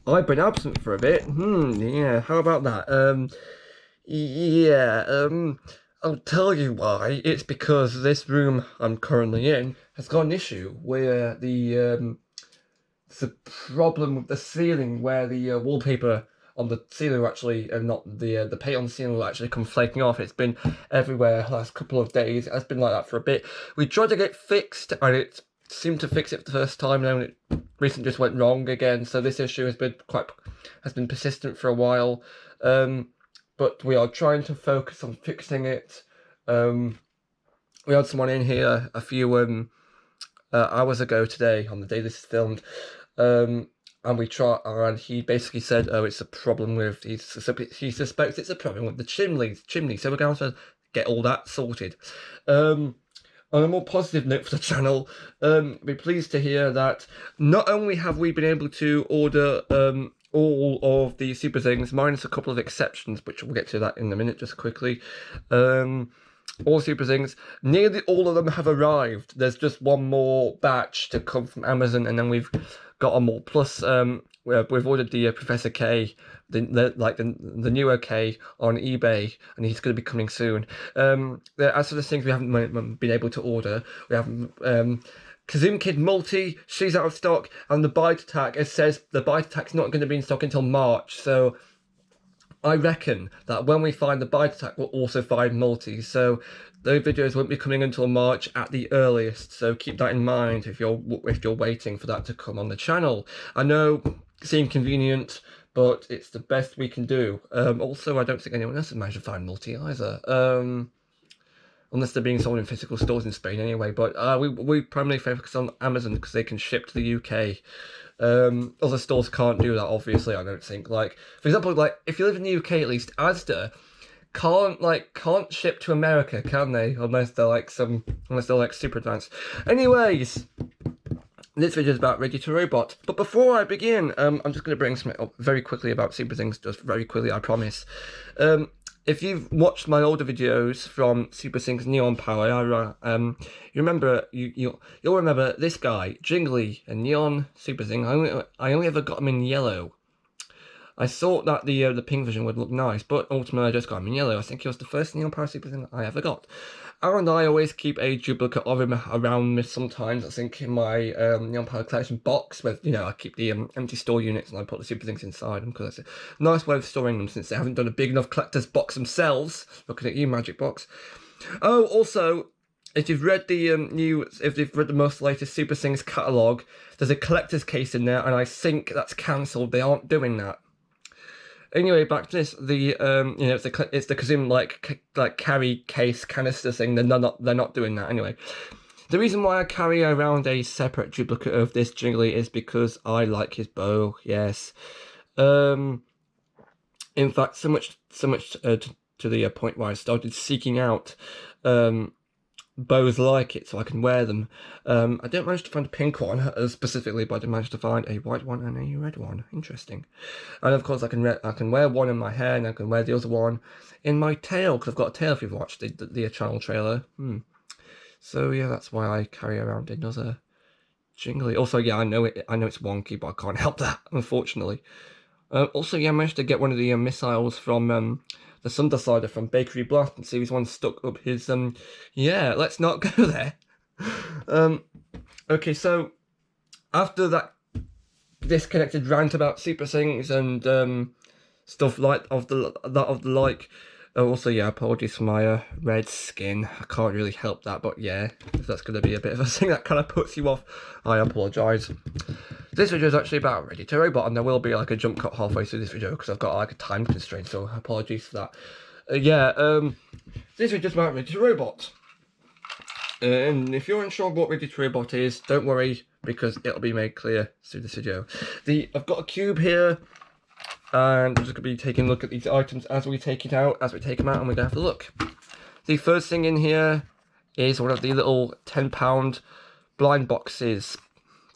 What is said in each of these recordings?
I've been absent for a bit. Yeah, how about that? Yeah, I'll tell you why. It's because this room I'm currently in has got an issue where the problem with the ceiling, where the wallpaper on the ceiling will actually, not the paint on the ceiling will actually come flaking off. It's been everywhere the last couple of days. It has been like that for a bit. We tried to get it fixed, and it seemed to fix it the first time, and then it recently just went wrong again. So this issue has been persistent for a while. But we are trying to focus on fixing it. We had someone in here a few hours ago today, on the day this is filmed, and he basically said, "Oh, it's a problem with." He suspects it's a problem with the chimney. So we're going to get all that sorted. On a more positive note for the channel, be pleased to hear that not only have we been able to order all of the super things, minus a couple of exceptions, which we'll get to that in a minute, just quickly. All super things, nearly all of them have arrived. There's just one more batch to come from Amazon, and then we've got them all. Plus, we've ordered the Professor K, the newer K on eBay, and he's going to be coming soon. As for the things we haven't been able to order, we have Kazim Kid Multi, she's out of stock, and the Bite Attack, it says the Bite Attack's not going to be in stock until March, so I reckon that when we find the Bite Attack, we'll also find Multi, so those videos won't be coming until March at the earliest, so keep that in mind if you're waiting for that to come on the channel. I know it seems convenient, but it's the best we can do. Also, I don't think anyone else has managed to find Multi either. Unless they're being sold in physical stores in Spain anyway, but we primarily focus on Amazon because they can ship to the UK. Other stores can't do that, obviously, I don't think. Like, for example, like, if you live in the UK, at least, Asda can't ship to America, can they? Unless they're super advanced. Anyways, this video is about Ready2Robot. But before I begin, I'm just going to bring something up very quickly about super things, just very quickly, I promise. If you've watched my older videos from Super Syncs Neon Power, you remember you'll remember this guy, Jingly and Neon Super Sync. I only ever got him in yellow. I thought that the pink version would look nice, but ultimately I just got him in yellow. I think he was the first Neon Power Super Sync I ever got. And I always keep a duplicate of him around me sometimes. I think in my Neon Power Collection box, where I keep the empty store units and I put the super things inside them because it's a nice way of storing them since they haven't done a big enough collector's box themselves. Looking at you, Magic Box. Oh, also, if you've read the most latest Super Things catalogue, there's a collector's case in there, and I think that's cancelled. They aren't doing that. Anyway, back to this. It's the Kazim like carry case canister thing. They're not doing that anyway. The reason why I carry around a separate duplicate of this Jingly is because I like his bow. Yes. In fact, so much to the point where I started seeking out bows like it so I can wear them. I didn't manage to find a pink one specifically, but I did manage to find a white one and a red one. Interesting. And of course I can wear one in my hair, and I can wear the other one in my tail, because I've got a tail if you've watched the channel trailer. So yeah, that's why I carry around another Jingly. Also, yeah, I know it's wonky, but I can't help that, unfortunately. Also, yeah, I managed to get one of the missiles from the Sun Decider from Bakery Blast, and Series 1 stuck up his, yeah, let's not go there. Okay, so, after that disconnected rant about super things and, stuff like, of the like, also, yeah, apologies for my, red skin. I can't really help that, but yeah, if that's going to be a bit of a thing that kind of puts you off, I apologise. This video is actually about Ready2Robot, and there will be like a jump cut halfway through this video because I've got like a time constraint, so apologies for that. This video is about Ready2Robot. And if you're unsure what Ready2Robot is, don't worry, because it'll be made clear through this video. I've got a cube here, and I'm just going to be taking a look at these items as we take them out, and we're going to have a look. The first thing in here is one of the little £10 blind boxes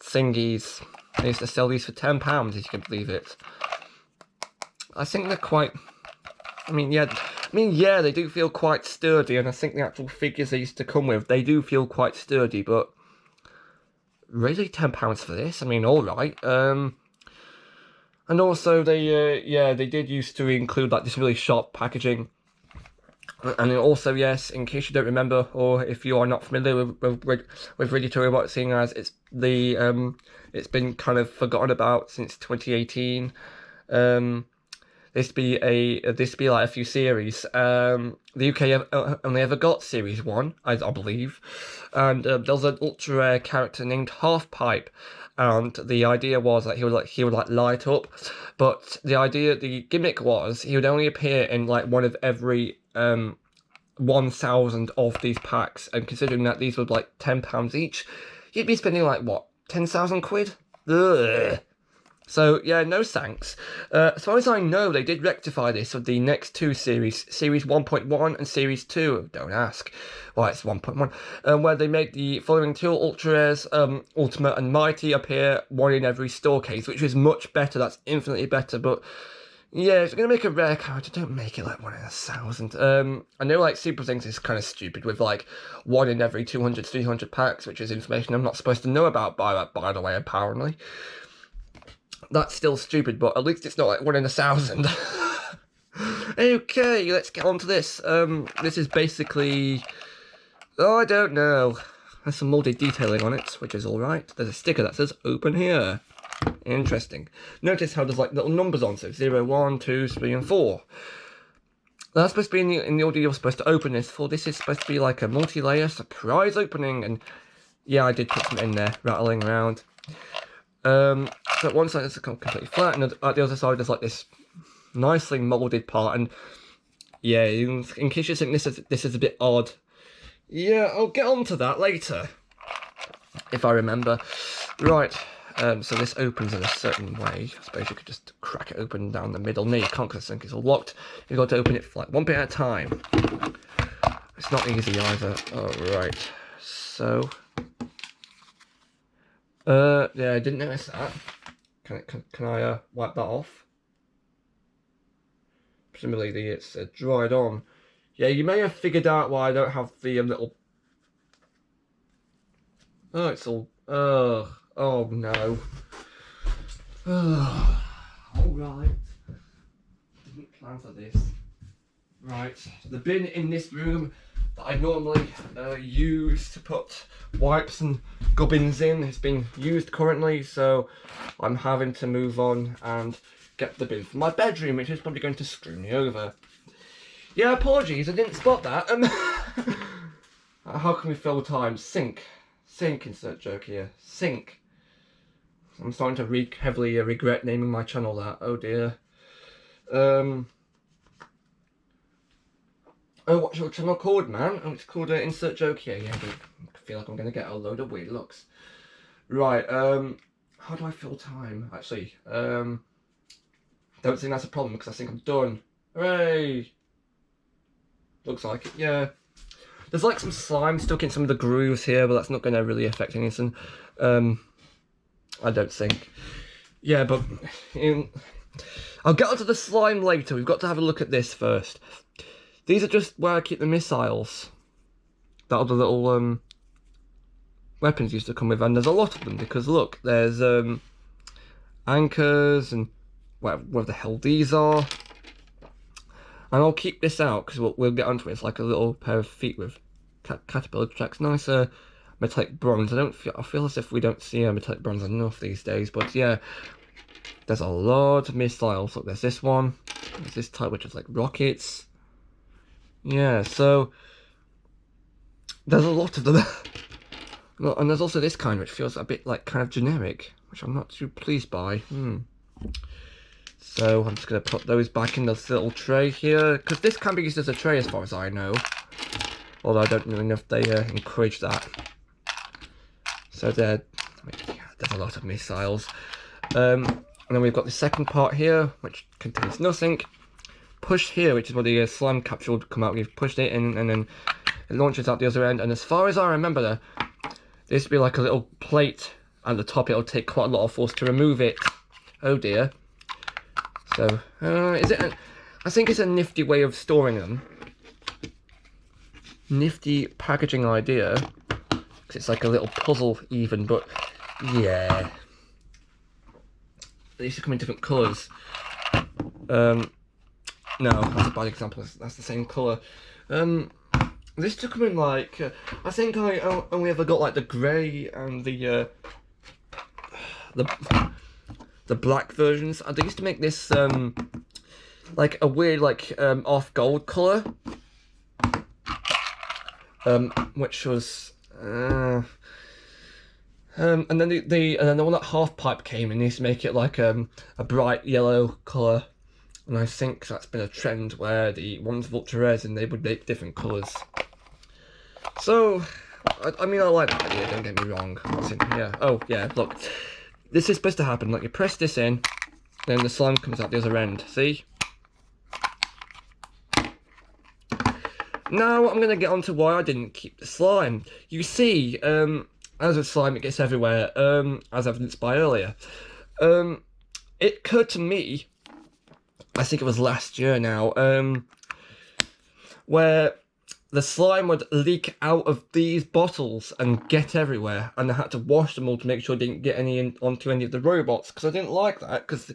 thingies. They used to sell these for £10, if you can believe it. I think they're quite... yeah, they do feel quite sturdy, and I think the actual figures they used to come with, they do feel quite sturdy, but really £10 for this? I mean, alright. And also they they did used to include like this really sharp packaging. And also, yes, in case you don't remember, or if you are not familiar with Ready2Robot, seeing as it's been kind of forgotten about since 2018. This be like a few series. The UK only ever got series 1, I believe, and there was an ultra rare character named Half Pipe, and the idea was that he would like light up, but the gimmick was he would only appear in like one of every 1,000 of these packs, and considering that these were like £10 each, you'd be spending like what, 10,000 quid? Ugh. So yeah, no thanks. As far as I know, they did rectify this with the next two series, Series 1.1 and Series 2. Don't ask why it's 1.1, where they made the following two Ultra Rares, Ultimate and Mighty, appear one in every store case, which is much better. That's infinitely better, but yeah, if you're going to make a rare character, don't make it like 1 in 1,000. I know like Super Things is kind of stupid with like 1 in every 200, 300 packs, which is information I'm not supposed to know about by the way, apparently. That's still stupid, but at least it's not like 1 in 1,000. Okay, let's get on to this. This is basically... Oh, I don't know. There's some molded detailing on it, which is alright. There's a sticker that says, open here. Interesting. Notice how there's like little numbers on, so 0, 1, 2, 3, and 4. That's supposed to be in the order you're supposed to open this for. This is supposed to be like a multi-layer surprise opening, and yeah, I did put some in there, rattling around. So at one side it's completely flat, and at the other side there's like this nicely moulded part, and yeah, in case you think this is a bit odd, yeah, I'll get on to that later, if I remember. Right, so this opens in a certain way. I suppose you could just crack it open down the middle. No, you can't, because I think it's all locked. You've got to open it for like one bit at a time. It's not easy either. Alright, so... yeah, I didn't notice that. Can I wipe that off? Presumably it's dried on. Yeah, you may have figured out why I don't have the little... Oh, it's all... oh no. Alright. Didn't plan for this. Right, the bin in this room that I normally use to put wipes and gubbins in has been used currently, so I'm having to move on and get the bin from my bedroom, which is probably going to screw me over. Yeah, apologies, I didn't spot that. How can we fill time? Sink, insert joke here. Sink. I'm starting to heavily regret naming my channel that. Oh dear. Oh, what's your channel called, man? Oh, it's called Insert Joke here. Yeah, I feel like I'm going to get a load of weird looks. Right, how do I fill time? Actually, don't think that's a problem, because I think I'm done. Hooray! Looks like it, yeah. There's like some slime stuck in some of the grooves here, but that's not going to really affect anything. I don't think. Yeah, but I'll get onto the slime later. We've got to have a look at this first. These are just where I keep the missiles that all the little weapons used to come with, and there's a lot of them, because look, there's anchors and whatever the hell these are. And I'll keep this out because we'll get onto it. It's like a little pair of feet with caterpillar tracks. Nice metallic bronze. I feel as if we don't see metallic bronze enough these days, but yeah, there's a lot of missiles. Look, there's this one. There's this type which is like rockets. Yeah, so there's a lot of them. And there's also this kind which feels a bit like kind of generic, which I'm not too pleased by. So I'm just going to put those back in this little tray here, because this can be used as a tray as far as I know. Although I don't really know if they encourage that. So there's a lot of missiles. And then we've got the second part here, which contains nothing. Push here, which is where the slime capsule would come out. We've pushed it in, and then it launches out the other end. And as far as I remember, this would be like a little plate at the top. It'll take quite a lot of force to remove it. Oh dear. So, I think it's a nifty way of storing them. Nifty packaging idea. Because it's like a little puzzle even, but yeah. they used to come in different colours. No, that's a bad example. That's the same colour. This took them in like I think I only ever got like the grey and the black versions. They used to make this like a weird like off gold colour, which was and then the one that Half Pipe came in, they used to make it like a bright yellow colour. And I think that's been a trend where the ones of ultra rares and they would make different colours. So, I mean, I like that idea, don't get me wrong. What's in here? Oh, yeah, look. This is supposed to happen. Like, you press this in, then the slime comes out the other end. See? Now, I'm going to get on to why I didn't keep the slime. You see, as with slime, it gets everywhere, as evidenced by earlier. It occurred to me, I think it was last year now, where the slime would leak out of these bottles and get everywhere, and I had to wash them all to make sure it didn't get any onto any of the robots, because I didn't like that, because,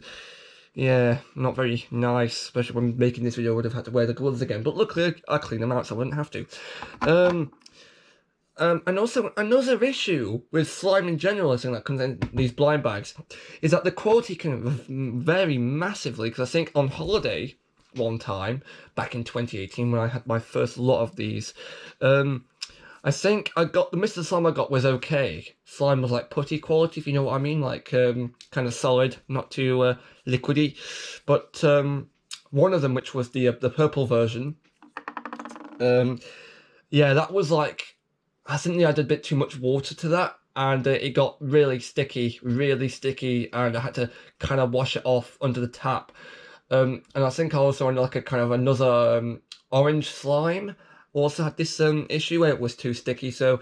yeah, not very nice, especially when making this video I would have had to wear the gloves again, but luckily I cleaned them out so I wouldn't have to. And also, another issue with slime in general, I think that comes in these blind bags, is that the quality can vary massively, because I think on holiday one time, back in 2018, when I had my first lot of these, I think I got, the Mr. Slime I got was okay. Slime was like putty quality, if you know what I mean, like kind of solid, not too liquidy, but one of them, which was the purple version, yeah, that was like, I think they added a bit too much water to that, and it got really sticky, and I had to kind of wash it off under the tap. And I think I also on like a kind of another orange slime also had this issue where it was too sticky. So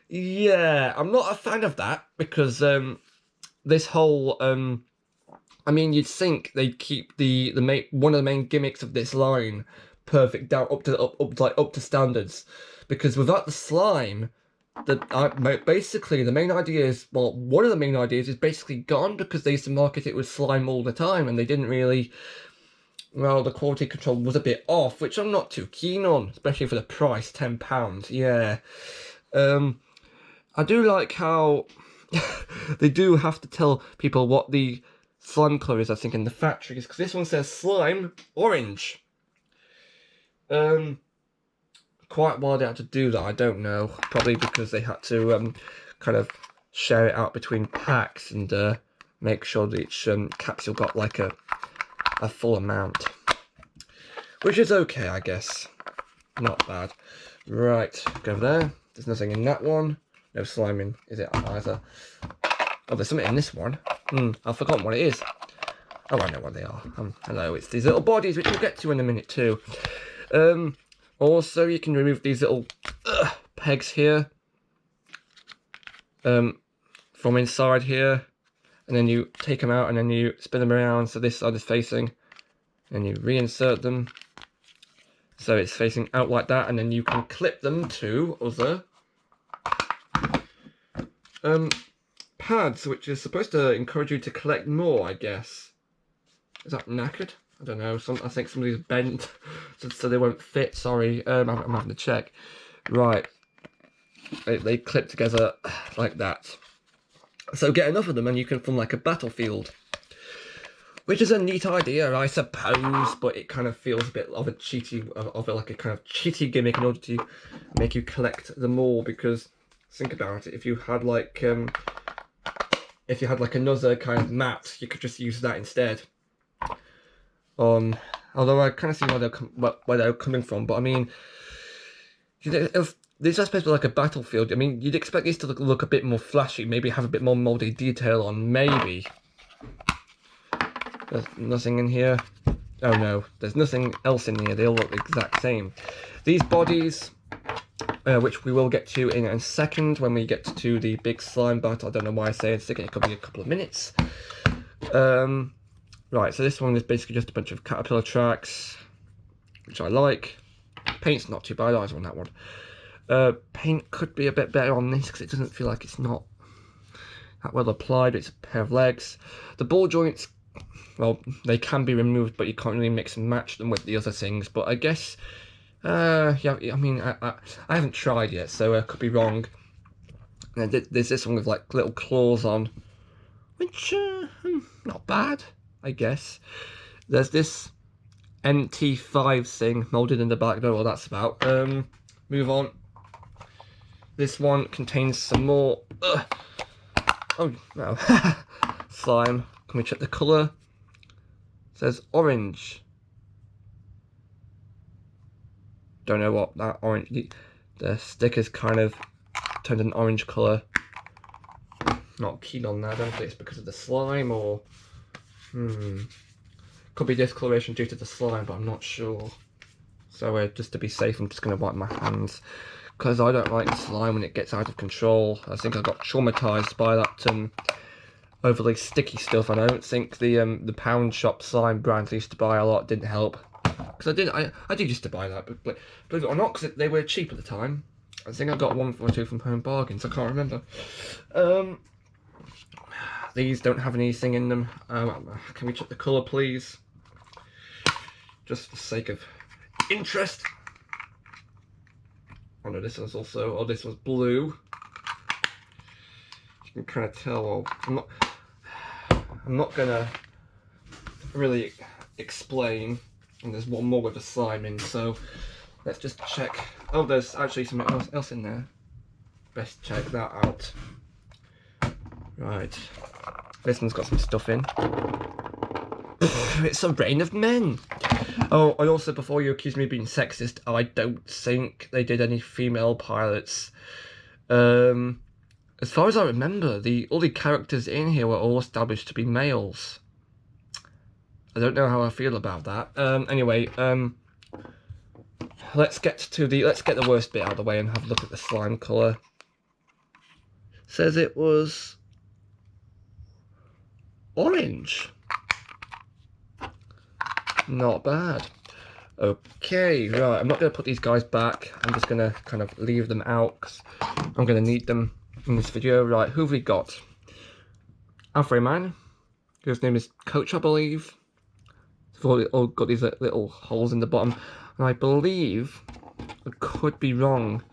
yeah, I'm not a fan of that, because this whole I mean, you'd think they'd keep the one of the main gimmicks of this line perfect, down up to standards, because without the slime, basically the main idea is, well, one of the main ideas is basically gone, because they used to market it with slime all the time, and they didn't really, well, the quality control was a bit off, which I'm not too keen on, especially for the price, £10. Yeah, I do like how they do have to tell people what the slime colour is, I think, in the factories, because this one says slime orange. Quite why they had to do that, I don't know. Probably because they had to kind of share it out between packs and make sure that each capsule got like a full amount, which is okay, I guess. Not bad. Right, go over there. There's nothing in that one. No slime in, is it either? Oh, there's something in this one. I've forgotten what it is. Oh, I know what they are. Hello, it's these little bodies, which we'll get to in a minute too. Also, you can remove these little pegs here from inside here, and then you take them out and then you spin them around so this side is facing, and you reinsert them so it's facing out like that, and then you can clip them to other pads, which is supposed to encourage you to collect more, I guess. Is that knackered? I don't know, I think some of these bent, so they won't fit, sorry, I'm having to check. Right, they clip together like that. So get enough of them and you can form like a battlefield. Which is a neat idea, I suppose, but it kind of feels a bit of a cheaty, like a kind of cheaty gimmick in order to make you collect them all, because, think about it, if you had like another kind of mat, you could just use that instead. Although I kind of see where they're coming from, but I mean, if this is supposed to be like a battlefield, I mean, you'd expect this to look a bit more flashy, maybe have a bit more mouldy detail on, maybe. There's nothing in here. Oh no, there's nothing else in here, they all look the exact same. These bodies, which we will get to in a second when we get to the big slime battle. I don't know why I say it's taking a couple of minutes. Right, so this one is basically just a bunch of caterpillar tracks, which I like. Paint's not too bad either on that one. Paint could be a bit better on this because it doesn't feel like it's not that well applied. It's a pair of legs. The ball joints well, they can be removed, but you can't really mix and match them with the other things. But I guess, yeah, I mean, I haven't tried yet, so I could be wrong. And there's this one with like little claws on, which, not bad, I guess. There's this NT5 thing molded in the back. Don't know what that's about. Move on. This one contains some more. Oh no, slime. Can we check the colour? It says orange. Don't know what that orange. The sticker's kind of turned an orange colour. Not keen on that. I don't think it's because of the slime or. Could be discoloration due to the slime, but I'm not sure. So just to be safe, I'm just going to wipe my hands, because I don't like slime when it gets out of control. I think I got traumatised by that overly sticky stuff, and I don't think the pound shop slime brands I used to buy a lot didn't help. Because I did used to buy that, but believe it or not, because they were cheap at the time. I think I got 1 or 2 from Home Bargains. I can't remember. These don't have anything in them. Can we check the colour, please? Just for the sake of interest. Oh no, this was also. Oh, this was blue. You can kind of tell. Oh, I'm not gonna really explain. And there's one more with a slime in. So let's just check. Oh, there's actually something else in there. Best check that out. Right. This one's got some stuff in. It's a reign of men. Oh, and also, before you accuse me of being sexist, I don't think they did any female pilots. As far as I remember, all the characters in here were all established to be males. I don't know how I feel about that. Anyway, let's get the worst bit out of the way and have a look at the slime colour. Says it was orange. Not bad. Okay, right, I'm not going to put these guys back. I'm just going to kind of leave them out, because I'm going to need them in this video. Right, who have we got? Alfred Man, whose name is Coach, I believe. They've all got these little holes in the bottom. And I believe, I could be wrong.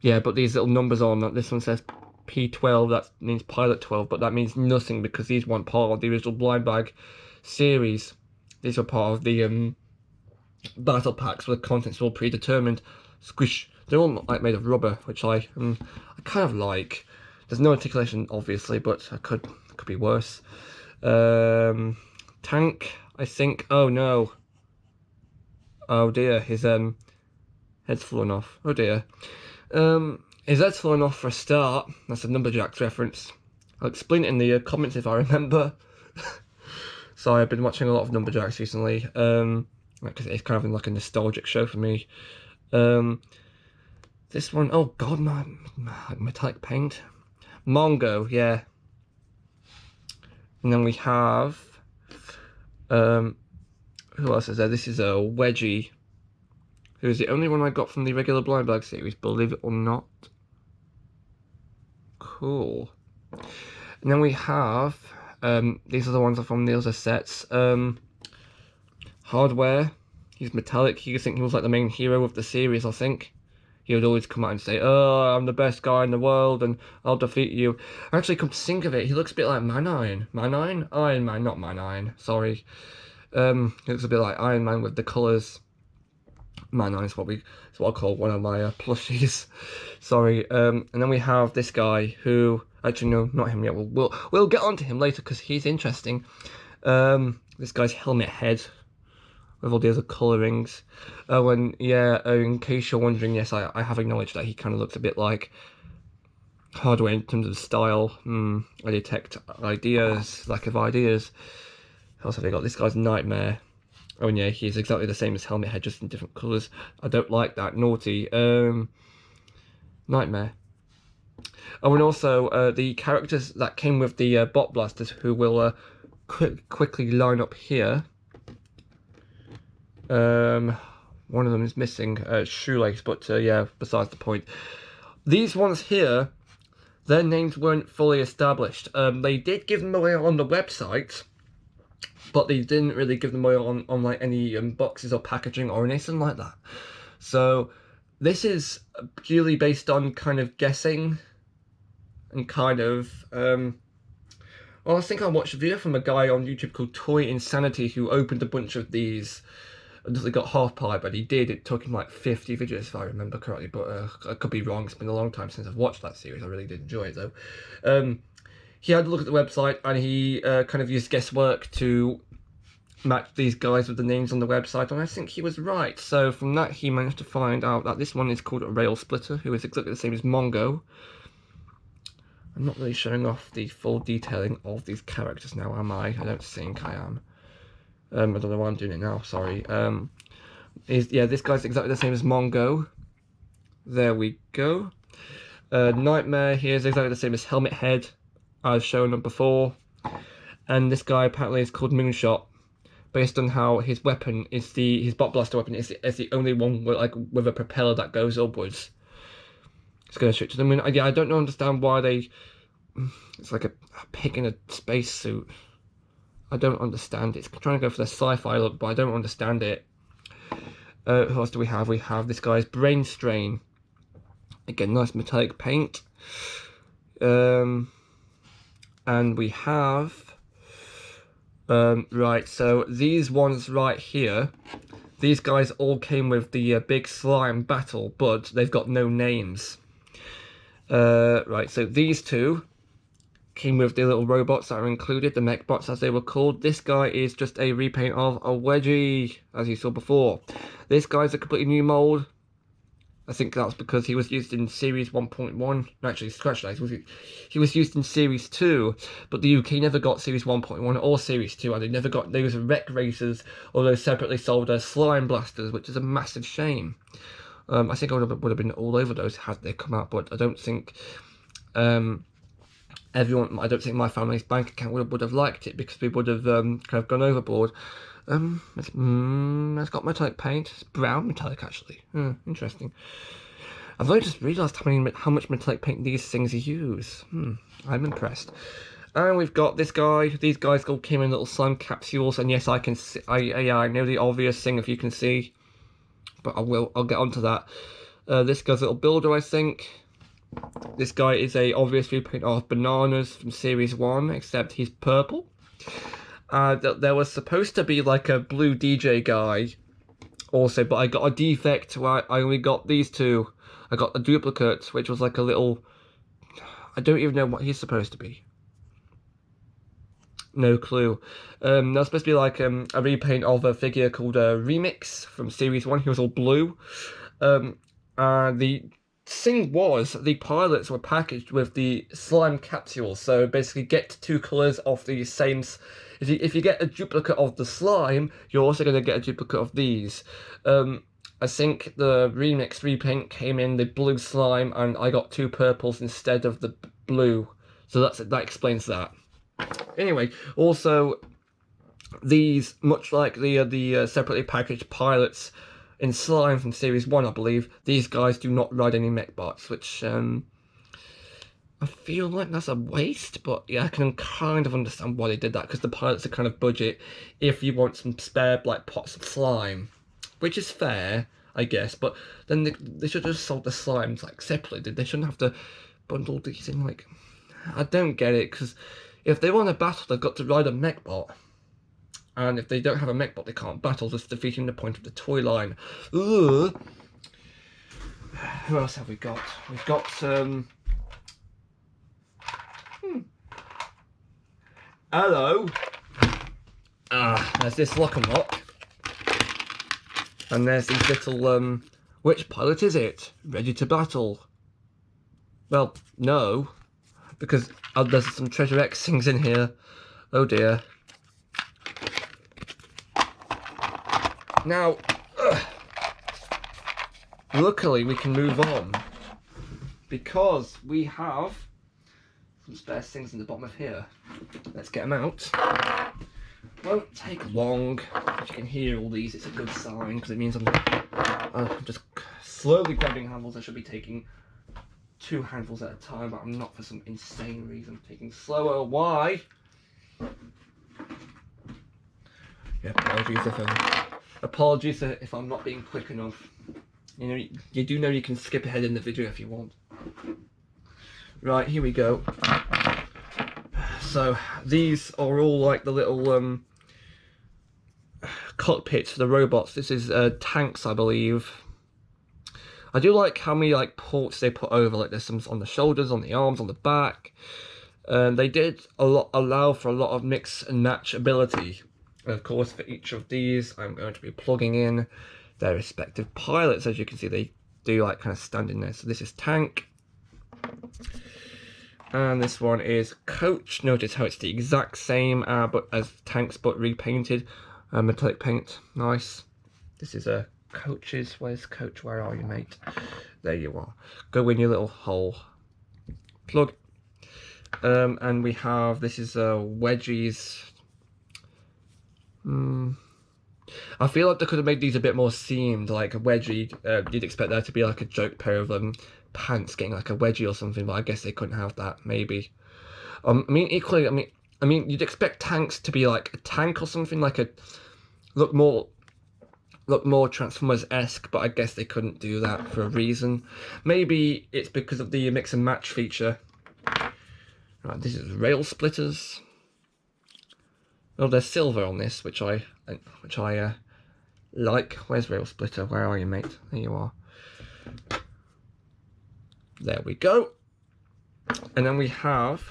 Yeah, but these little numbers on, this one says P12, that means Pilot 12, but that means nothing, because these weren't part of the original Blind Bag series. These are part of the battle packs where the contents are all predetermined. Squish. They're all like made of rubber, which I kind of like. There's no articulation, obviously, but it could be worse. Tank, I think. Oh no. Oh dear, his head's fallen off. Oh dear. His head's fallen off for a start. That's a Numberjacks reference. I'll explain it in the comments if I remember. So I've been watching a lot of Numberjacks recently, because it's kind of like a nostalgic show for me. This one, oh god, my metallic paint. Mongo, yeah. And then we have, who else is there? This is a Wedgie, who's the only one I got from the regular Blind Bag series, believe it or not. Cool. And then we have, these are the ones from the other sets. Hardware, he's metallic. You think he was like the main hero of the series, I think. He would always come out and say, oh, I'm the best guy in the world and I'll defeat you. Actually, come to think of it, he looks a bit like Man-Iron. Man-Iron? Iron Man, not Man-Iron, sorry. He looks a bit like Iron Man with the colours. Man-Iron is what I call one of my plushies. Sorry. And then we have this guy who, actually no, not him yet. We'll get onto him later because he's interesting. This guy's helmet head with all the other colourings. Oh, and yeah, in case you're wondering, yes, I have acknowledged that he kind of looks a bit like Hardware in terms of style. I detect ideas, lack of ideas. What else have we got? This guy's Nightmare. Oh, and yeah, he's exactly the same as Helmet Head, just in different colours. I don't like that. Naughty. Nightmare. Oh, and also the characters that came with the bot blasters, who will quickly line up here. One of them is missing shoelace, but yeah, besides the point. These ones here, their names weren't fully established. They did give them away on the website, but they didn't really give them away on like any boxes or packaging or anything like that. So this is purely based on kind of guessing and kind of well, I think I watched a video from a guy on YouTube called Toy Insanity who opened a bunch of these until he got half pie, but he did. It took him like 50 videos if I remember correctly, but I could be wrong. It's been a long time since I've watched that series. I really did enjoy it though. He had a look at the website and he kind of used guesswork to match these guys with the names on the website, and I think he was right. So from that he managed to find out that this one is called a Rail Splitter, who is exactly the same as Mongo. I'm not really showing off the full detailing of these characters now, am I? I don't think I am. I don't know why I'm doing it now, sorry. Yeah, this guy's exactly the same as Mongo. There we go. Nightmare here is exactly the same as Helmet Head, as shown up before. And this guy apparently is called Moonshot, based on how his weapon is his bot blaster weapon is the only one with a propeller that goes upwards. It's going to shoot to the moon. Yeah, I don't understand why they... It's like a pig in a spacesuit. I don't understand it. It's trying to go for the sci-fi look, but I don't understand it. Who else do we have? We have this guy's Brain Strain. Again, nice metallic paint. And we have... right, so these ones right here, these guys all came with the big slime battle, but they've got no names. Right, so these two came with the little robots that are included, the mech bots as they were called. This guy is just a repaint of a Wedgie, as you saw before. This guy's a completely new mold. I think that's because he was used in Series 1.1. Actually, scratch that. He was used in Series 2, but the UK never got Series 1.1 or Series 2, and they never got those Wreck Racers, although separately sold as Slime Blasters, which is a massive shame. I think I would have been all over those had they come out, but I don't think everyone. I don't think my family's bank account would have liked it, because we would have kind of gone overboard. It's got metallic paint. It's brown metallic actually. Interesting. I've only just realised how much metallic paint these things use. I'm impressed. And we've got this guy. These guys all came in little slime capsules, and yes, I can see. I know the obvious thing if you can see. But I'll get onto that. This guy's a little builder, I think. This guy is a obvious repaint of Bananas from Series 1, except he's purple. There was supposed to be like a blue DJ guy also, but I got a defect where I only got these two. I got a duplicate, which was like a little... I don't even know what he's supposed to be. No clue. That's supposed to be like a repaint of a figure called Remix from Series 1. He was all blue. The thing was, the pilots were packaged with the slime capsules. So basically get two colours of the same... If you get a duplicate of the slime, you're also going to get a duplicate of these. I think the Remix repaint came in the blue slime, and I got two purples instead of the blue. So that explains that. Anyway, also these, much like the separately packaged pilots in slime from Series 1, I believe, these guys do not ride any mech bots, which I feel like that's a waste, but yeah, I can kind of understand why they did that, because the pilots are kind of budget if you want some spare like pots of slime, which is fair, I guess, but then they should have sold the slimes like separately. They shouldn't have to bundle these in. Like, I don't get it, because if they want to battle, they've got to ride a mech bot. And if they don't have a mech bot, they can't battle, thus defeating the point of the toy line. Ugh. Who else have we got? We've got, hello. There's this lock and lock. And there's these little, which pilot is it? Ready to battle. Well, no. Because there's some Treasure X things in here. Oh dear. Now, luckily we can move on, because we have some spare things in the bottom of here. Let's get them out. Won't take long. If you can hear all these, it's a good sign, because it means I'm just slowly grabbing handles. I should be taking 2 handfuls at a time, but I'm not for some insane reason. I'm taking slower. Why? Yeah, apologies if I'm not being quick enough. You know, you do know you can skip ahead in the video if you want. Right, here we go. So these are all like the little cockpits for the robots. This is tanks, I believe. I do like how many like ports they put over. Like there's some on the shoulders, on the arms, on the back. They did allow for a lot of mix and match ability. And of course, for each of these, I'm going to be plugging in their respective pilots. As you can see, they do like kind of stand in there. So this is tank. And this one is coach. Notice how it's the exact same but as tanks, but repainted. Metallic paint. Nice. This is a coaches. Where's coach? Where are you, mate? There you are. Go in your little hole. Plug. And we have, this is wedgies. I feel like they could have made these a bit more seamed, like a wedgie. You'd expect there to be like a joke pair of pants getting like a wedgie or something, but I guess they couldn't have that. Maybe. I mean, equally, I mean, you'd expect tanks to be like a tank or something, like a look more Transformers-esque, but I guess they couldn't do that for a reason. Maybe it's because of the mix and match feature. Right, this is rail splitters. Oh, there's silver on this, which I like. Where's rail splitter? Where are you, mate? There you are. There we go. And then we have,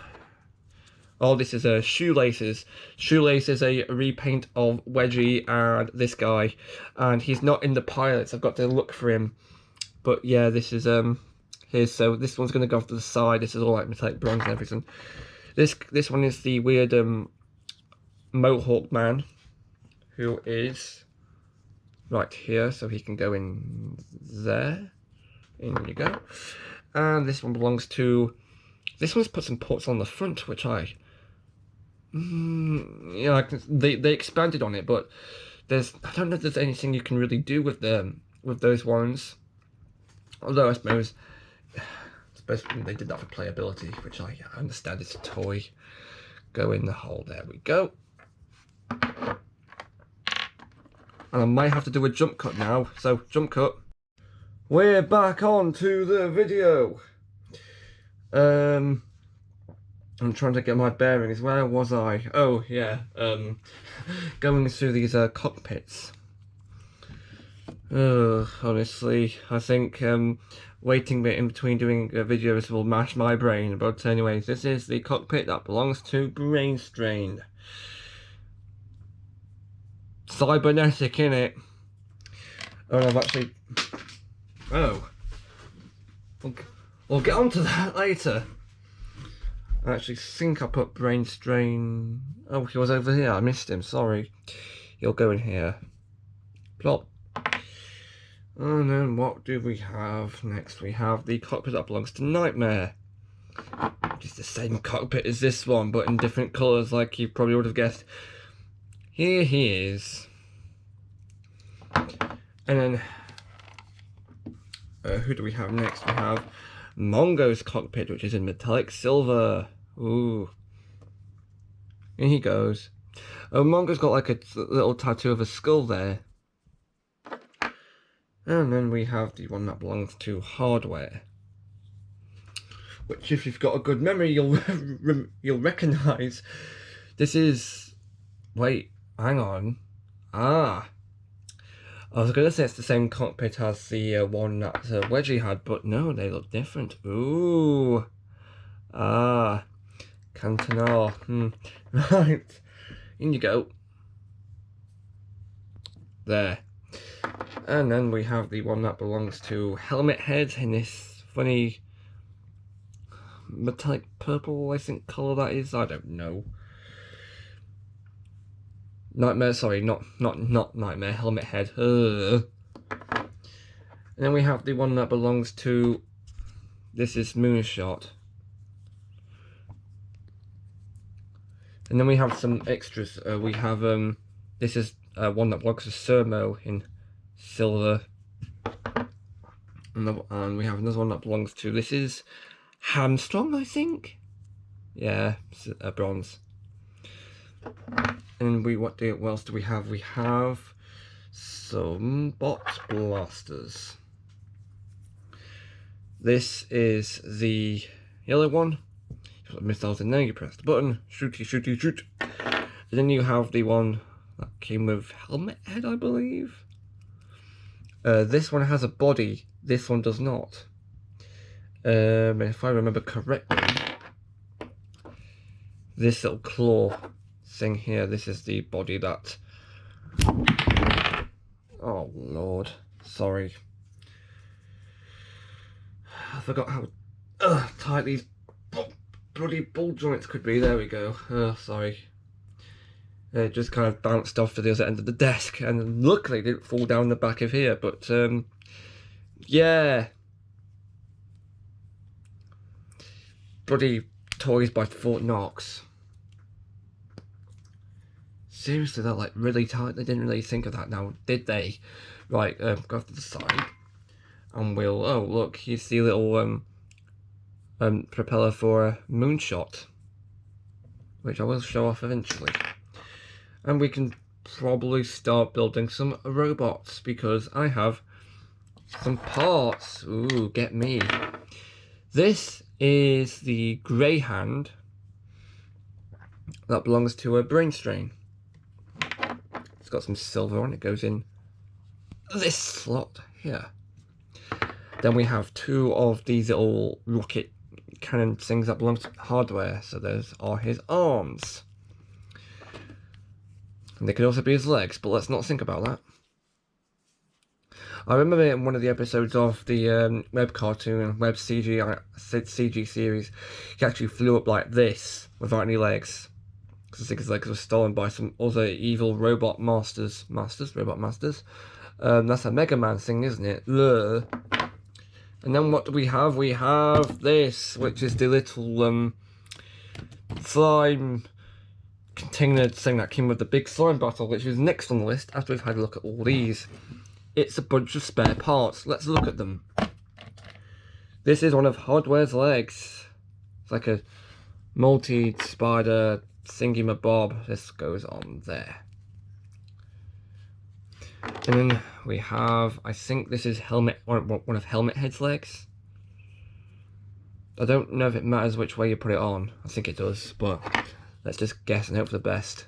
oh, this is shoelaces. Shoelace is a repaint of Wedgie and this guy, and he's not in the pilots. I've got to look for him, but yeah, this is his. So this one's going to go off to the side. This is all like metallic bronze and everything. This one is the weird Mohawk man, who is right here, so he can go in there. In you go. And this one belongs to, this one's put some ports on the front, which yeah, they expanded on it, but I don't know if there's anything you can really do with them, with those ones. Although I suppose they did that for playability, which I understand it's a toy. Go in the hole, there we go. And I might have to do a jump cut now, so jump cut. We're back on to the video. I'm trying to get my bearings. Where was I? Oh yeah, going through these cockpits. Honestly, I think waiting in between doing videos will mash my brain. But anyways, this is the cockpit that belongs to Brain Strain. Cybernetic, innit? Oh, and I've actually... Oh. We'll get on to that later. I actually think I put Brain Strain... Oh, he was over here. I missed him. Sorry. He'll go in here. Plop. And then what do we have next? We have the cockpit that belongs to Nightmare. Just the same cockpit as this one, but in different colours, like you probably would have guessed. Here he is. And then who do we have next? We have Mongo's cockpit, which is in metallic silver. Ooh. In he goes. Oh, Mongo's got like a little tattoo of a skull there. And then we have the one that belongs to Hardware, which, if you've got a good memory, you'll recognise. This is... Wait, hang on. Ah. I was going to say it's the same cockpit as the one that Wedgie had, but no, they look different. Ooh. Ah. Cantonar. Right. In you go. There. And then we have the one that belongs to Helmet Head in this funny metallic purple, I think, colour that is. I don't know. Nightmare, sorry, not Nightmare, Helmet Head. And then we have the one that belongs to, this is Moonshot. And then we have some extras. We have, this is one that belongs to Sermo in silver. And we have another one that belongs to, this is Hamstrong, I think? Yeah, bronze. And what else do we have? We have some bot blasters. This is the yellow one. You put missiles in there, you press the button, shooty, shooty, shoot. And then you have the one that came with helmet head, I believe. This one has a body, this one does not. If I remember correctly, this little claw thing here, this is the body that... Oh lord, sorry. I forgot how tight these bloody ball joints could be. There we go. Sorry. It just kind of bounced off to the other end of the desk, and luckily it didn't fall down the back of here, but yeah. Bloody toys by Fort Knox. Seriously, they're like really tight. They didn't really think of that now, did they? Right, go off to the side. And we'll, oh look, here's the little propeller for a moonshot, which I will show off eventually. And we can probably start building some robots, because I have some parts. Ooh, get me. This is the Greyhound that belongs to a brain strain. It's got some silver on it, goes in this slot here. Then we have two of these little rocket cannon things that belong to hardware. So those are his arms. And they could also be his legs, but let's not think about that. I remember in one of the episodes of the web cartoon and web CG series, he actually flew up like this without any legs. Because I think his legs were stolen by some other evil robot masters. That's a Mega Man thing, isn't it? Ugh. And then what do we have? We have this, which is the little slime container thing that came with the big slime battle, which is next on the list after we've had a look at all these. It's a bunch of spare parts. Let's look at them. This is one of Hardware's legs. It's like a multi-spider thingy-mabob. This goes on there. And then we have, I think this is one of Helmet Head's legs. I don't know if it matters which way you put it on. I think it does, but let's just guess and hope for the best.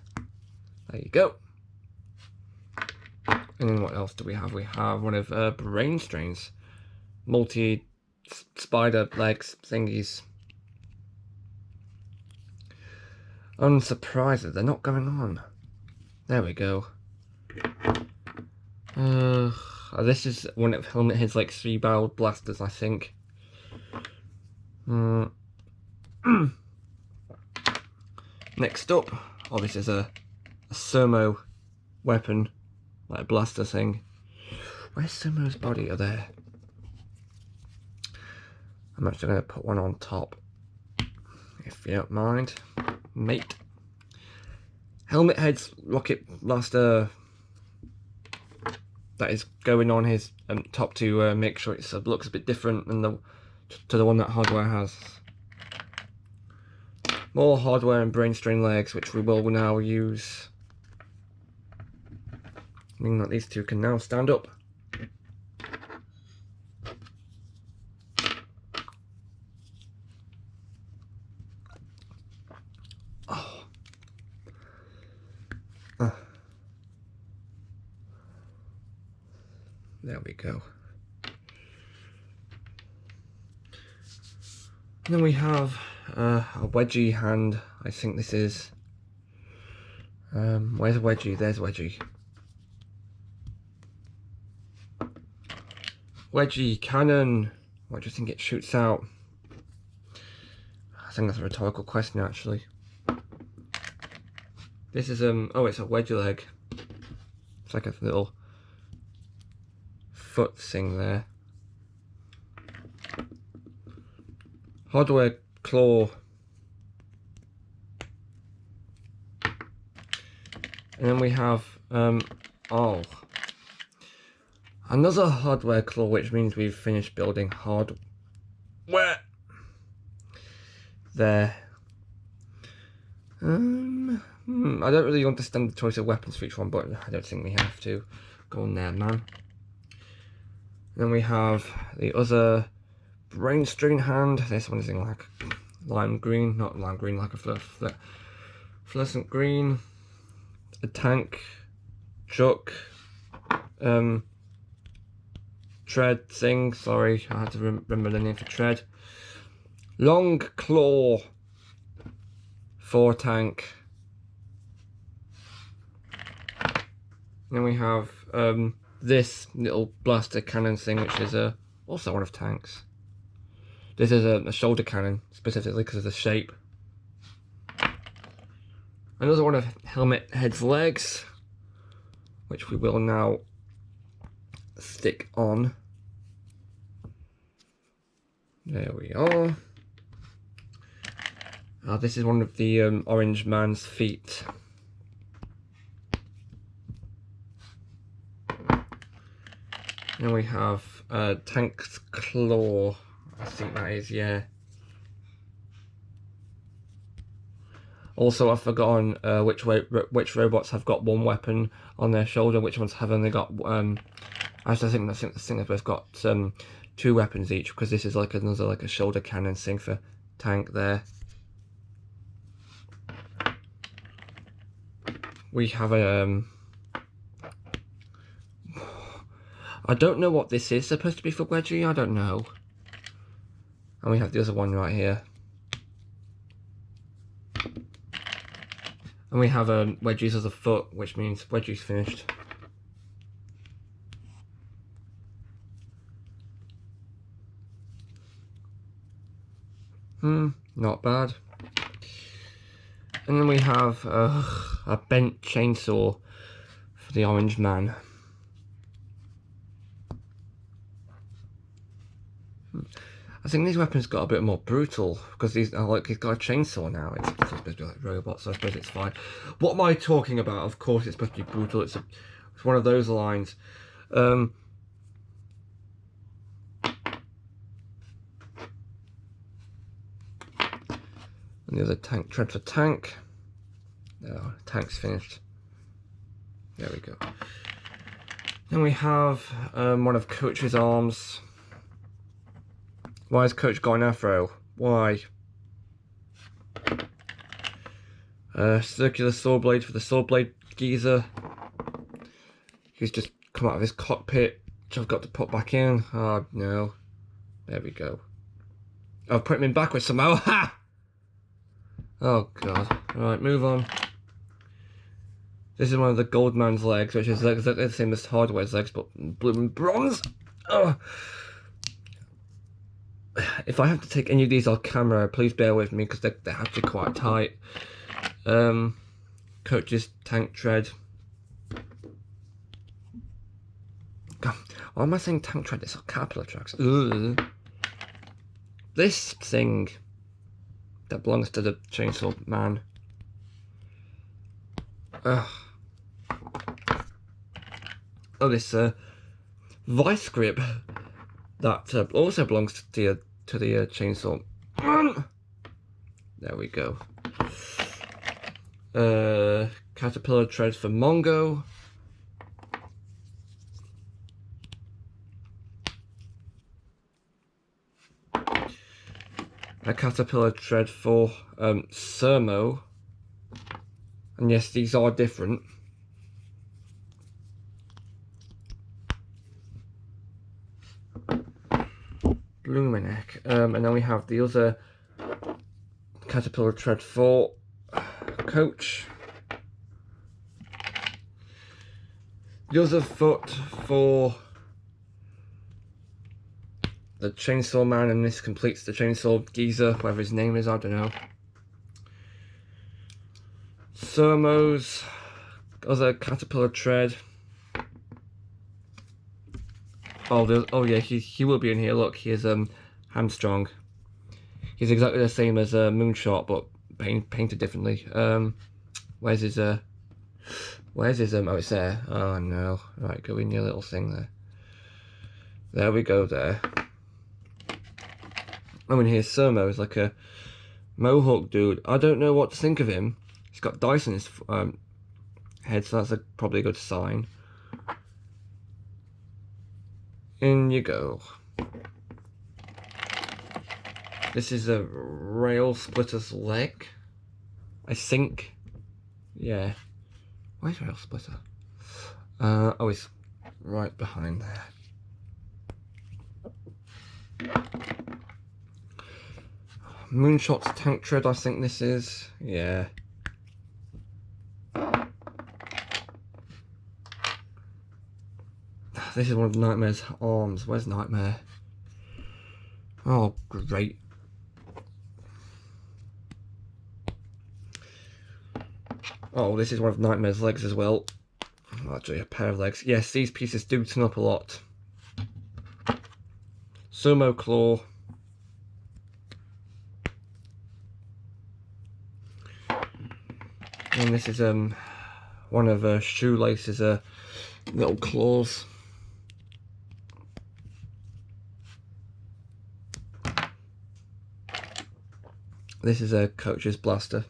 There you go. And then what else do we have? We have one of Brain Strain's multi-spider legs thingies. Unsurprised that they're not going on. There we go. This is one of Helmet Head's like 3-barreled blasters, I think. Next up, oh, this is a Sermo weapon, like a blaster thing. Where's Sermo's body? Oh, there. I'm actually going to put one on top, if you don't mind, mate. Helmet Head's rocket blaster that is going on his top to make sure it looks a bit different than to the one that Hardware has. More Hardware and Brain Strain legs, which we will now use. Meaning that these two can now stand up. Oh. There we go. And then we have a wedgie hand. I think this is. Where's Wedgie? There's Wedgie. Wedgie cannon. What do you think it shoots out? I think that's a rhetorical question, actually. This is oh, it's a wedge leg. It's like a little foot thing there. Hardware claw. And then we have oh, another hardware claw, which means we've finished building hardware. There. I don't really understand the choice of weapons for each one, but I don't think we have to. Go on there, man. Then we have the other brain string hand. This one is in like lime green, not lime green, like a fluorescent green. A tank, chuck, tread thing. Sorry, I had to remember the name for tread. Long claw for tank. Then we have this little blaster cannon thing, which is also one of tanks. This is a shoulder cannon, specifically because of the shape. Another one of helmet head's legs, which we will now stick on. There we are. This is one of the orange man's feet. Then we have tank's claw. I think that is, yeah. Also, I've forgotten which robots have got one weapon on their shoulder, which ones have only got. Actually, I think they've both got 2 weapons each, because this is like another like a shoulder cannon thing for tank there. We have a I don't know what this is supposed to be for Wedgie, I don't know. And we have the other one right here. And we have Wedgie's as a foot, which means Wedgie's finished. Not bad. And then we have a bent chainsaw for the orange man. I think these weapons got a bit more brutal because these are like he's got a chainsaw now. It's supposed to be like robots, so I suppose it's fine. What am I talking about? Of course, it's supposed to be brutal. It's one of those lines. And the other tank tread for tank. Oh, tank's finished. There we go. Then we have one of Coach's arms. Why has Coach got an afro? Why? Circular saw blade for the saw blade geezer. He's just come out of his cockpit, which I've got to put back in. Oh no. There we go. I've put him in backwards somehow. Ha! Oh god. Alright, move on. This is one of the gold man's legs, which is exactly the same as Hardware's legs, but blue and bronze. Oh. If I have to take any of these off camera, please bear with me because they're actually quite tight. Coach's tank tread. God, why am I saying tank tread? It's a caterpillar tracks. Ugh. This thing that belongs to the chainsaw man. Ugh. Oh, this vice grip that also belongs to the chainsaw. There we go. Caterpillar tread for Mongo. A caterpillar tread for Sermo. And yes, these are different. Luminek. And then we have the other caterpillar tread for Coach. The other foot for the chainsaw man, and this completes the chainsaw geezer, whatever his name is, I don't know. Sermo's other caterpillar tread. Oh yeah, he will be in here. Look, he is hamstrung. He's exactly the same as Moonshot, but painted differently. Where's his oh, it's there. Oh no. Right, go in your little thing there. There we go there. Oh, and here's Sermo. He's like a mohawk dude. I don't know what to think of him. He's got dice in his head, so that's probably a good sign. In you go. This is a rail splitter's leg, I think. Yeah. Where's rail splitter? Oh, it's right behind there. Moonshot's tank tread, I think this is. Yeah. This is one of Nightmare's arms. Where's Nightmare? Oh, great. Oh, this is one of Nightmare's legs as well. Actually, a pair of legs. Yes, these pieces do turn up a lot. Sumo Claw. And this is one of Shoelace's little claws. This is a Coach's blaster.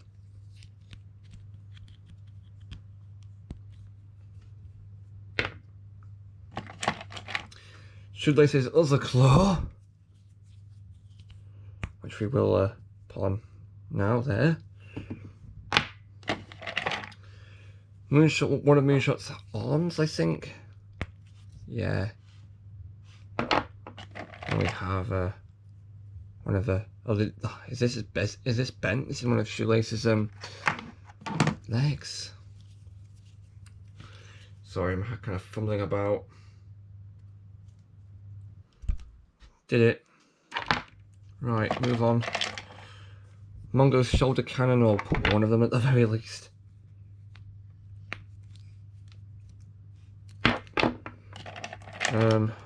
Shoelace's other claw, which we will put on now there. Moonshot, one of Moonshot's arms, I think. Yeah. And we have one of the. Oh, is this bent? This is one of Shoelace's legs. Sorry, I'm kind of fumbling about. Did it. Right, move on. Mongo's shoulder cannon, or put one of them at the very least.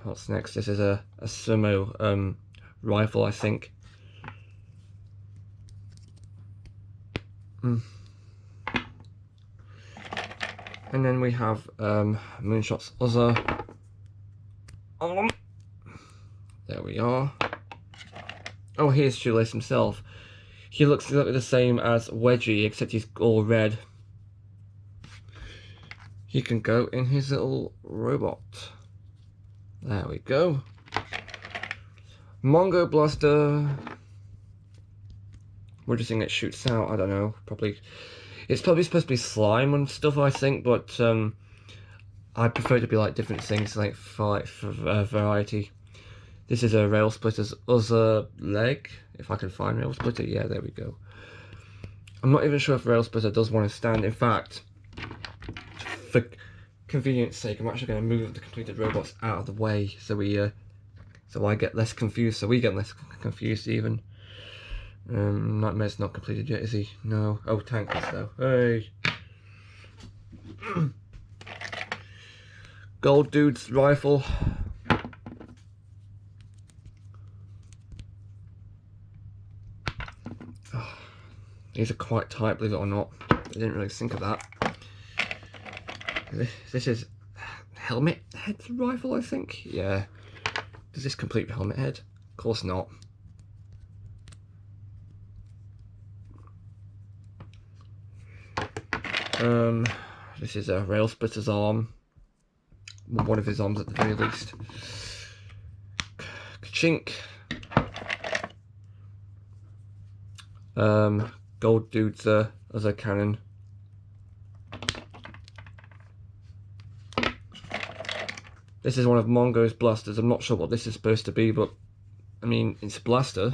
What's next? This is a sumo rifle, I think. And then we have Moonshot's other arm. There we are. Oh, here's Shoelace himself. He looks exactly the same as Wedgie, except he's all red. He can go in his little robot. There we go. Mongo Blaster. We're just saying it shoots out. I don't know. It's probably supposed to be slime and stuff, I think, but I prefer it to be like different things, like for variety. This is a Rail Splitter's other leg. If I can find Rail Splitter, yeah, there we go. I'm not even sure if Rail Splitter does want to stand. In fact, for convenience sake, I'm actually going to move the completed robots out of the way so I get less confused. So we get less confused even. Nightmare's not completed yet, is he? No. Oh, tank is though. Hey. Gold Dude's rifle. Oh, these are quite tight, believe it or not. I didn't really think of that. This is helmet head rifle, I think. Yeah. Does this complete helmet head? Of course not. This is a Rail Splitter's arm. One of his arms at the very least. Ka-chink. Gold Dude's as a cannon. This is one of Mongo's blasters. I'm not sure what this is supposed to be, but I mean, it's a blaster.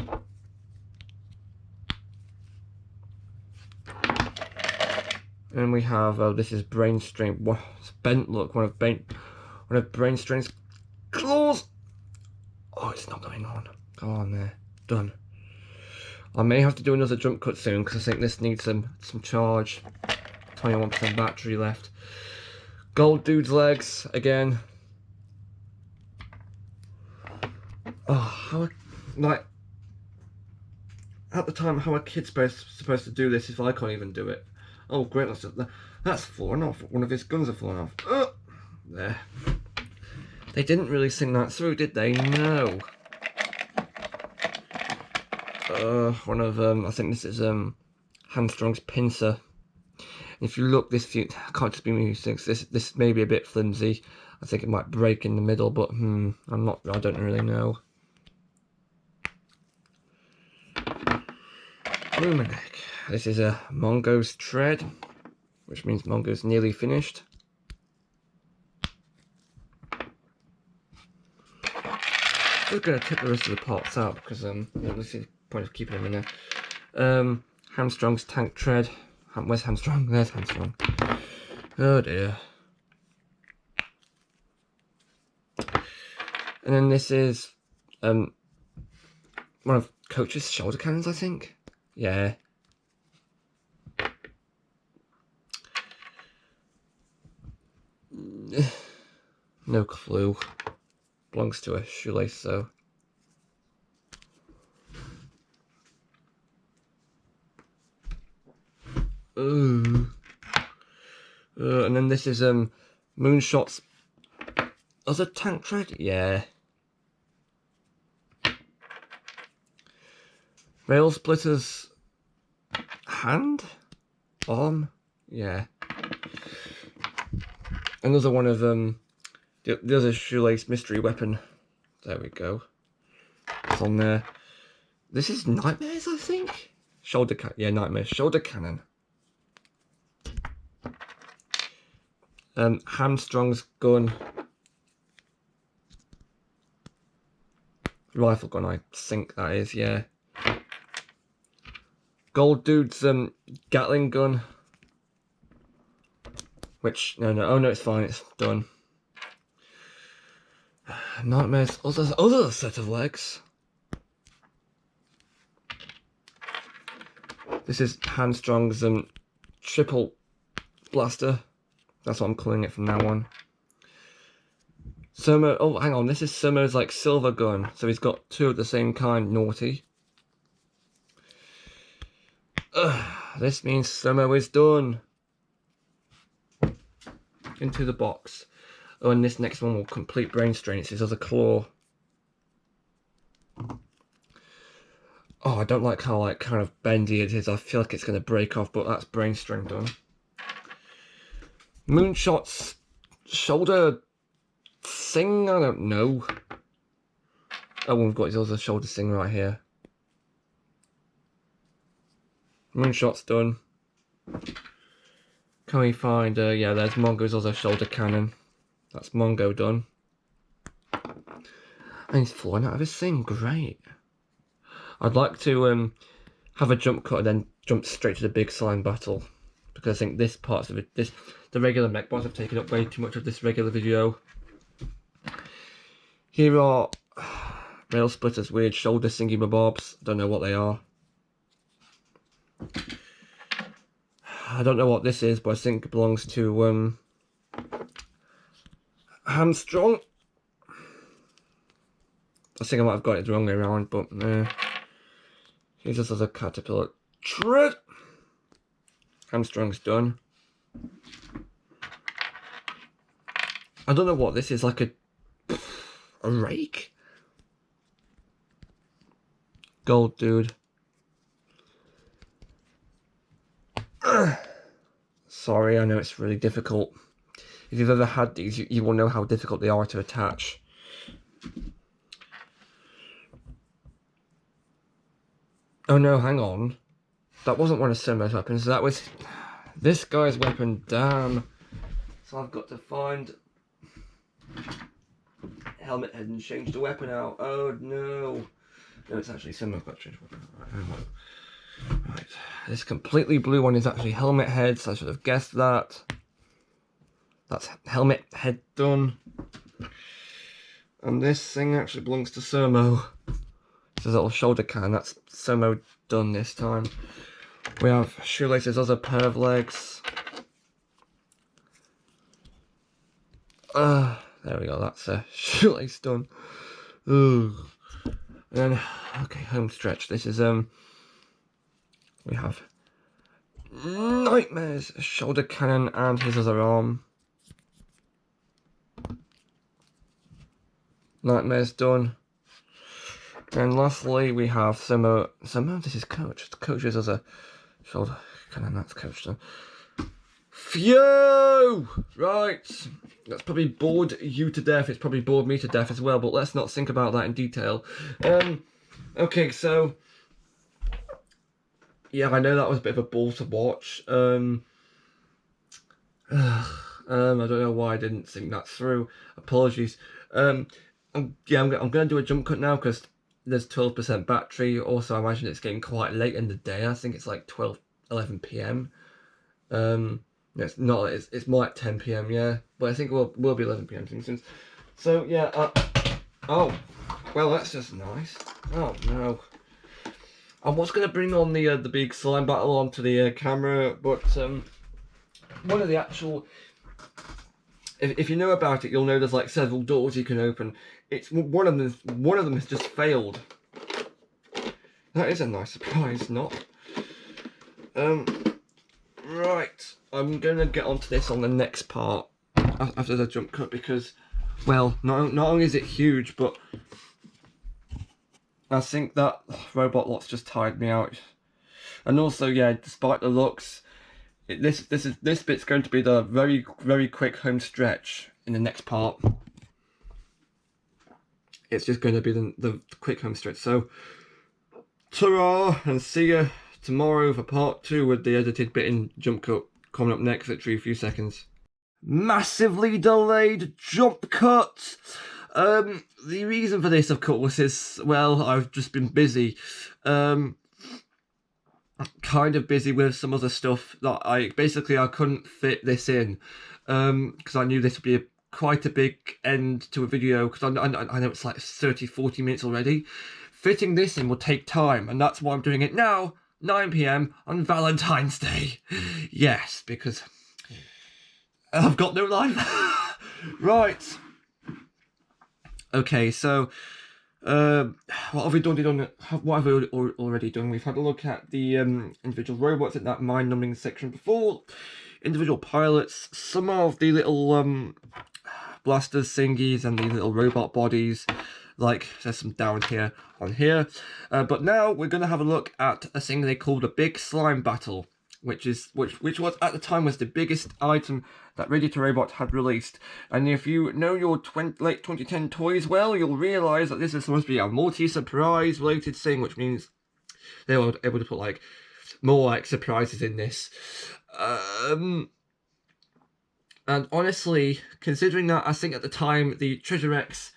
And we have this is Brain Strain. It's bent. Look, one of Brain Strain's claws. Oh, it's not going on. Go on there. Done. I may have to do another jump cut soon because I think this needs some charge. 21% battery left. Gold Dude's legs again. Oh, how like at the time, how a kid's supposed to do this if I can't even do it? Oh great, that's fallen off. One of his guns are fallen off. There. They didn't really think that through, did they? No. One of I think this is Hamstrong's pincer. If you look, this few can't just be me thinks this may be a bit flimsy. I think it might break in the middle, but I don't really know. Luminac. This is a Mongo's tread, which means Mongo's nearly finished. I'm just going to tip the rest of the parts out because this is the point of keeping them in there. Hamstrong's tank tread. Where's Hamstrong? There's Hamstrong. Oh dear. And then this is one of Coach's shoulder cannons, I think. Yeah. No clue. Belongs to a shoelace, so. Ooh. And then this is Moonshot's other tank tread. Yeah. Rail Splitter's hand? Arm? Yeah. Another one of the other shoelace mystery weapon. There we go. It's on there. This is Nightmares, I think? Shoulder cannon. Yeah, Nightmares. Shoulder cannon. Hamstrong's gun. Rifle gun, I think that is, yeah. Gold Dude's Gatling gun. Which, oh no, it's fine, it's done. Nightmares, other set of legs. This is Hamstrong's triple blaster. That's what I'm calling it from now on. Surmo, oh hang on, this is Surmo's like silver gun. So he's got two of the same kind, naughty. This means Surmo is done. Into the box. Oh, and this next one will complete brain strain. It's his other claw. Oh, I don't like how like kind of bendy it is. I feel like it's going to break off, but that's brain strain done. Moonshot's shoulder thing? I don't know. Oh, we've got his other shoulder thing right here. Moonshot's done. Can we find, yeah, there's Mongo's other shoulder cannon. That's Mongo done. And he's falling out of his thing, great. I'd like to have a jump cut and then jump straight to the big slime battle. Because I think this part of it, the regular mech bots have taken up way too much of this regular video. Here are Rail Splitter's weird shoulder thingy bobs. Don't know what they are. I don't know what this is, but I think it belongs to Hamstrong. I think I might have got it the wrong way around, but here's this other caterpillar tread. Hamstrong's done. I don't know what this is, like a rake? Gold Dude. Sorry, I know it's really difficult. If you've ever had these, you will know how difficult they are to attach. Oh no, hang on. That wasn't one of Surmo's weapons, that was this guy's weapon, damn. So I've got to find helmet head and change the weapon out. Oh no. No, it's actually Surmo's got to change the weapon out. Right, this completely blue one is actually helmet head, so I should have guessed that. That's helmet head done. And this thing actually belongs to Surmo. It's a little shoulder cannon, that's Surmo done this time. We have Shoelace's other pair of legs. There we go, that's a Shoelace done. Ooh. And then, okay, home stretch. This is, we have Nightmares, shoulder cannon, and his other arm. Nightmares done. And lastly, we have Surmo, this is Coach. Coach's other shoulder cannon, that's Coach done. Phew! Right. That's probably bored you to death. It's probably bored me to death as well, but let's not think about that in detail. Okay, so... Yeah, I know that was a bit of a ball to watch. I don't know why I didn't think that through. Apologies. I'm going to do a jump cut now because there's 12% battery. Also, I imagine it's getting quite late in the day. I think it's like 11 p.m. It's not. It's more like 10 p.m. Yeah, but I think it will be 11 p.m. soon. So yeah. Oh, well, that's just nice. Oh no. I was going to bring on the big slime battle onto the camera, but one of the actual... If you know about it, you'll know there's like several doors you can open. It's one of them has just failed. That is a nice surprise, not? Right, I'm going to get onto this on the next part after the jump cut because, well, not only is it huge, but I think that robot lot's just tired me out. And also, yeah, despite the looks, this bit's going to be the very quick home stretch in the next part. It's just going to be the quick home stretch. So, ta-ra, and see you tomorrow for part 2 with the edited bit in jump cut coming up next. Literally a few seconds. Massively delayed jump cut. The reason for this, of course, is, well, I've just been busy. Kind of busy with some other stuff that I couldn't fit this in. Because I knew this would be quite a big end to a video, because I know it's like 30-40 minutes already. Fitting this in will take time, and that's why I'm doing it now, 9 p.m. on Valentine's Day. Yes, because I've got no life. Right. Okay, so what have we done? What have we already done? We've had a look at the individual robots in that mind-numbing section before, individual pilots, some of the little blasters, thingies, and the little robot bodies. Like there's some down here on here, but now we're going to have a look at a thing they called a big slime battle, which was at the time was the biggest item that Ready2Robot had released. And if you know your late 2010 toys well, you'll realise that this is supposed to be a multi-surprise related thing, which means they were able to put like more like surprises in this. And honestly, considering that I think at the time the Treasure X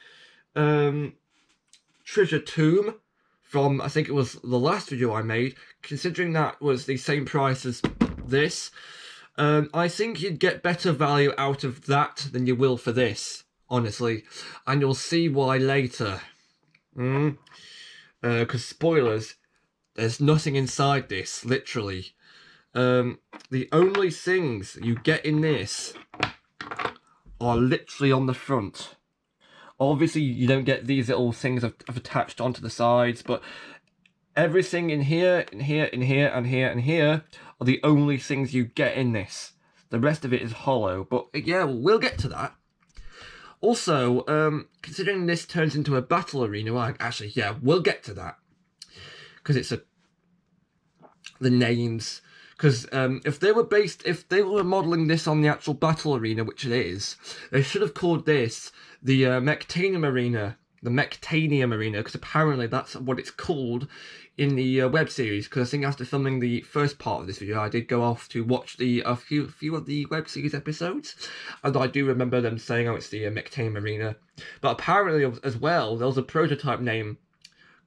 Treasure Tomb from, I think it was the last video I made, considering that was the same price as this, I think you'd get better value out of that than you will for this, honestly. And you'll see why later. Because spoilers, there's nothing inside this, literally. The only things you get in this are literally on the front. Obviously, you don't get these little things attached onto the sides, but everything in here, in here, in here, and here, and here are the only things you get in this. The rest of it is hollow, but yeah, we'll get to that. Also, considering this turns into a battle arena, well, actually, yeah, we'll get to that. Because it's the names. Because if they were modelling this on the actual battle arena, which it is, they should have called this the Mectanium Arena. The Mectanium Arena, because apparently that's what it's called in the web series. Because I think after filming the first part of this video, I did go off to watch a few of the web series episodes, and I do remember them saying, oh, it's the Mectanium Arena. But apparently, as well, there was a prototype name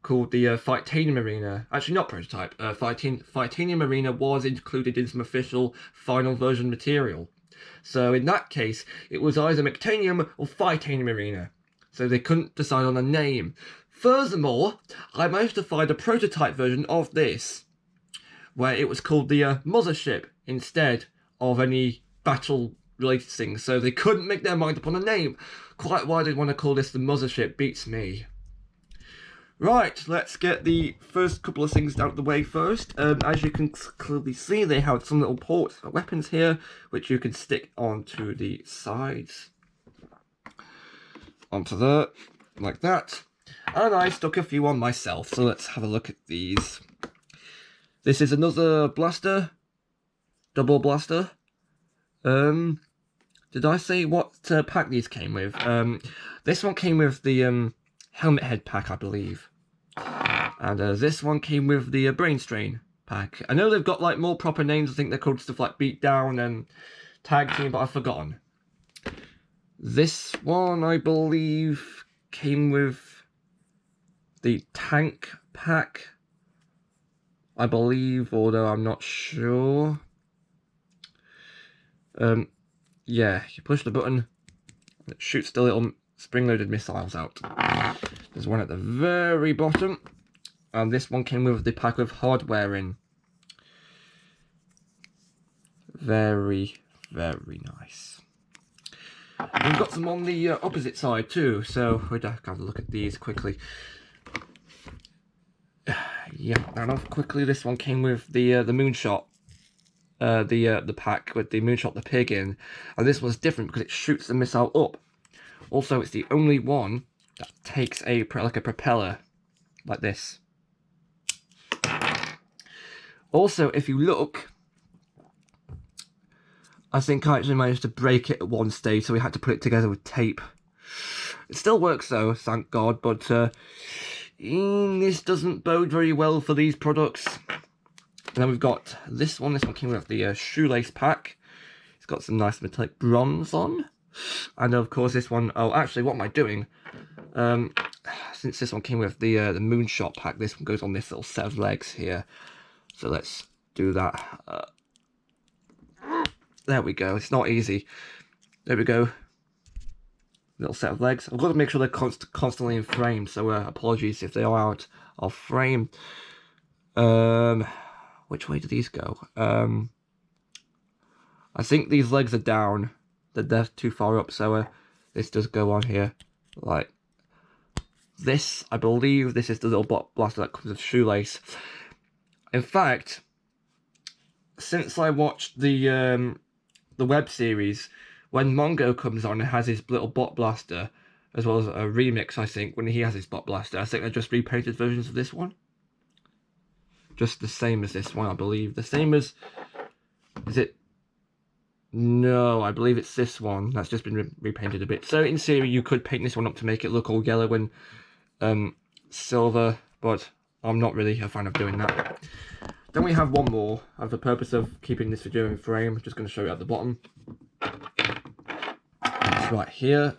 called the Fightanium Arena. Actually, not prototype. Fightanium Arena was included in some official final version material. So in that case, it was either Mectanium or Fightanium Arena. So they couldn't decide on a name. Furthermore, I managed to find a prototype version of this, where it was called the Mothership instead of any battle-related things. So they couldn't make their mind up on a name. Quite why they'd want to call this the Mothership beats me. Right, let's get the first couple of things out of the way first. As you can clearly see, they have some little ports for weapons here, which you can stick onto the sides. Onto there, like that. And I stuck a few on myself, so let's have a look at these. This is another blaster, double blaster. Did I say what pack these came with? This one came with the helmet head pack, I believe. And this one came with the brain strain pack. I know they've got like more proper names. I think they're called stuff like Beatdown and Tag Team, but I've forgotten. This one, I believe, came with the tank pack, I believe, although I'm not sure. Yeah, you push the button, and it shoots the little spring-loaded missiles out. There's one at the very bottom, and this one came with the pack with hardware in. Very, very nice. We've got some on the opposite side too, so we'd have to look at these quickly. Yeah, and off quickly. This one came with the moonshot, the pack with the moonshot the pig in, and this one's different because it shoots the missile up. Also, it's the only one that takes a like a propeller like this. Also, if you look, I think I actually managed to break it at one stage, so we had to put it together with tape. It still works though, thank God, but this doesn't bode very well for these products. And then we've got this one. This one came with the shoelace pack. It's got some nice metallic bronze on. And of course this one, oh actually what am I doing? Since this one came with the moonshot pack, this one goes on this little set of legs here. So let's do that. There we go. It's not easy. There we go. Little set of legs. I've got to make sure they're constantly in frame, so apologies if they are out of frame. Which way do these go? I think these legs are down. They're too far up, so this does go on here. Like this, I believe this is the little blaster that comes with shoelace. In fact, since I watched the web series, when Mongo comes on and has his little bot blaster, as well as a remix, I think, when he has his bot blaster, I think they're just repainted versions of this one. Just the same as this one, I believe. The same as... Is it... No, I believe it's this one. That's just been repainted a bit. So, in theory, you could paint this one up to make it look all yellow and silver, but I'm not really a fan of doing that. Then we have one more, for the purpose of keeping this video in frame. I'm just going to show you at the bottom. It's right here.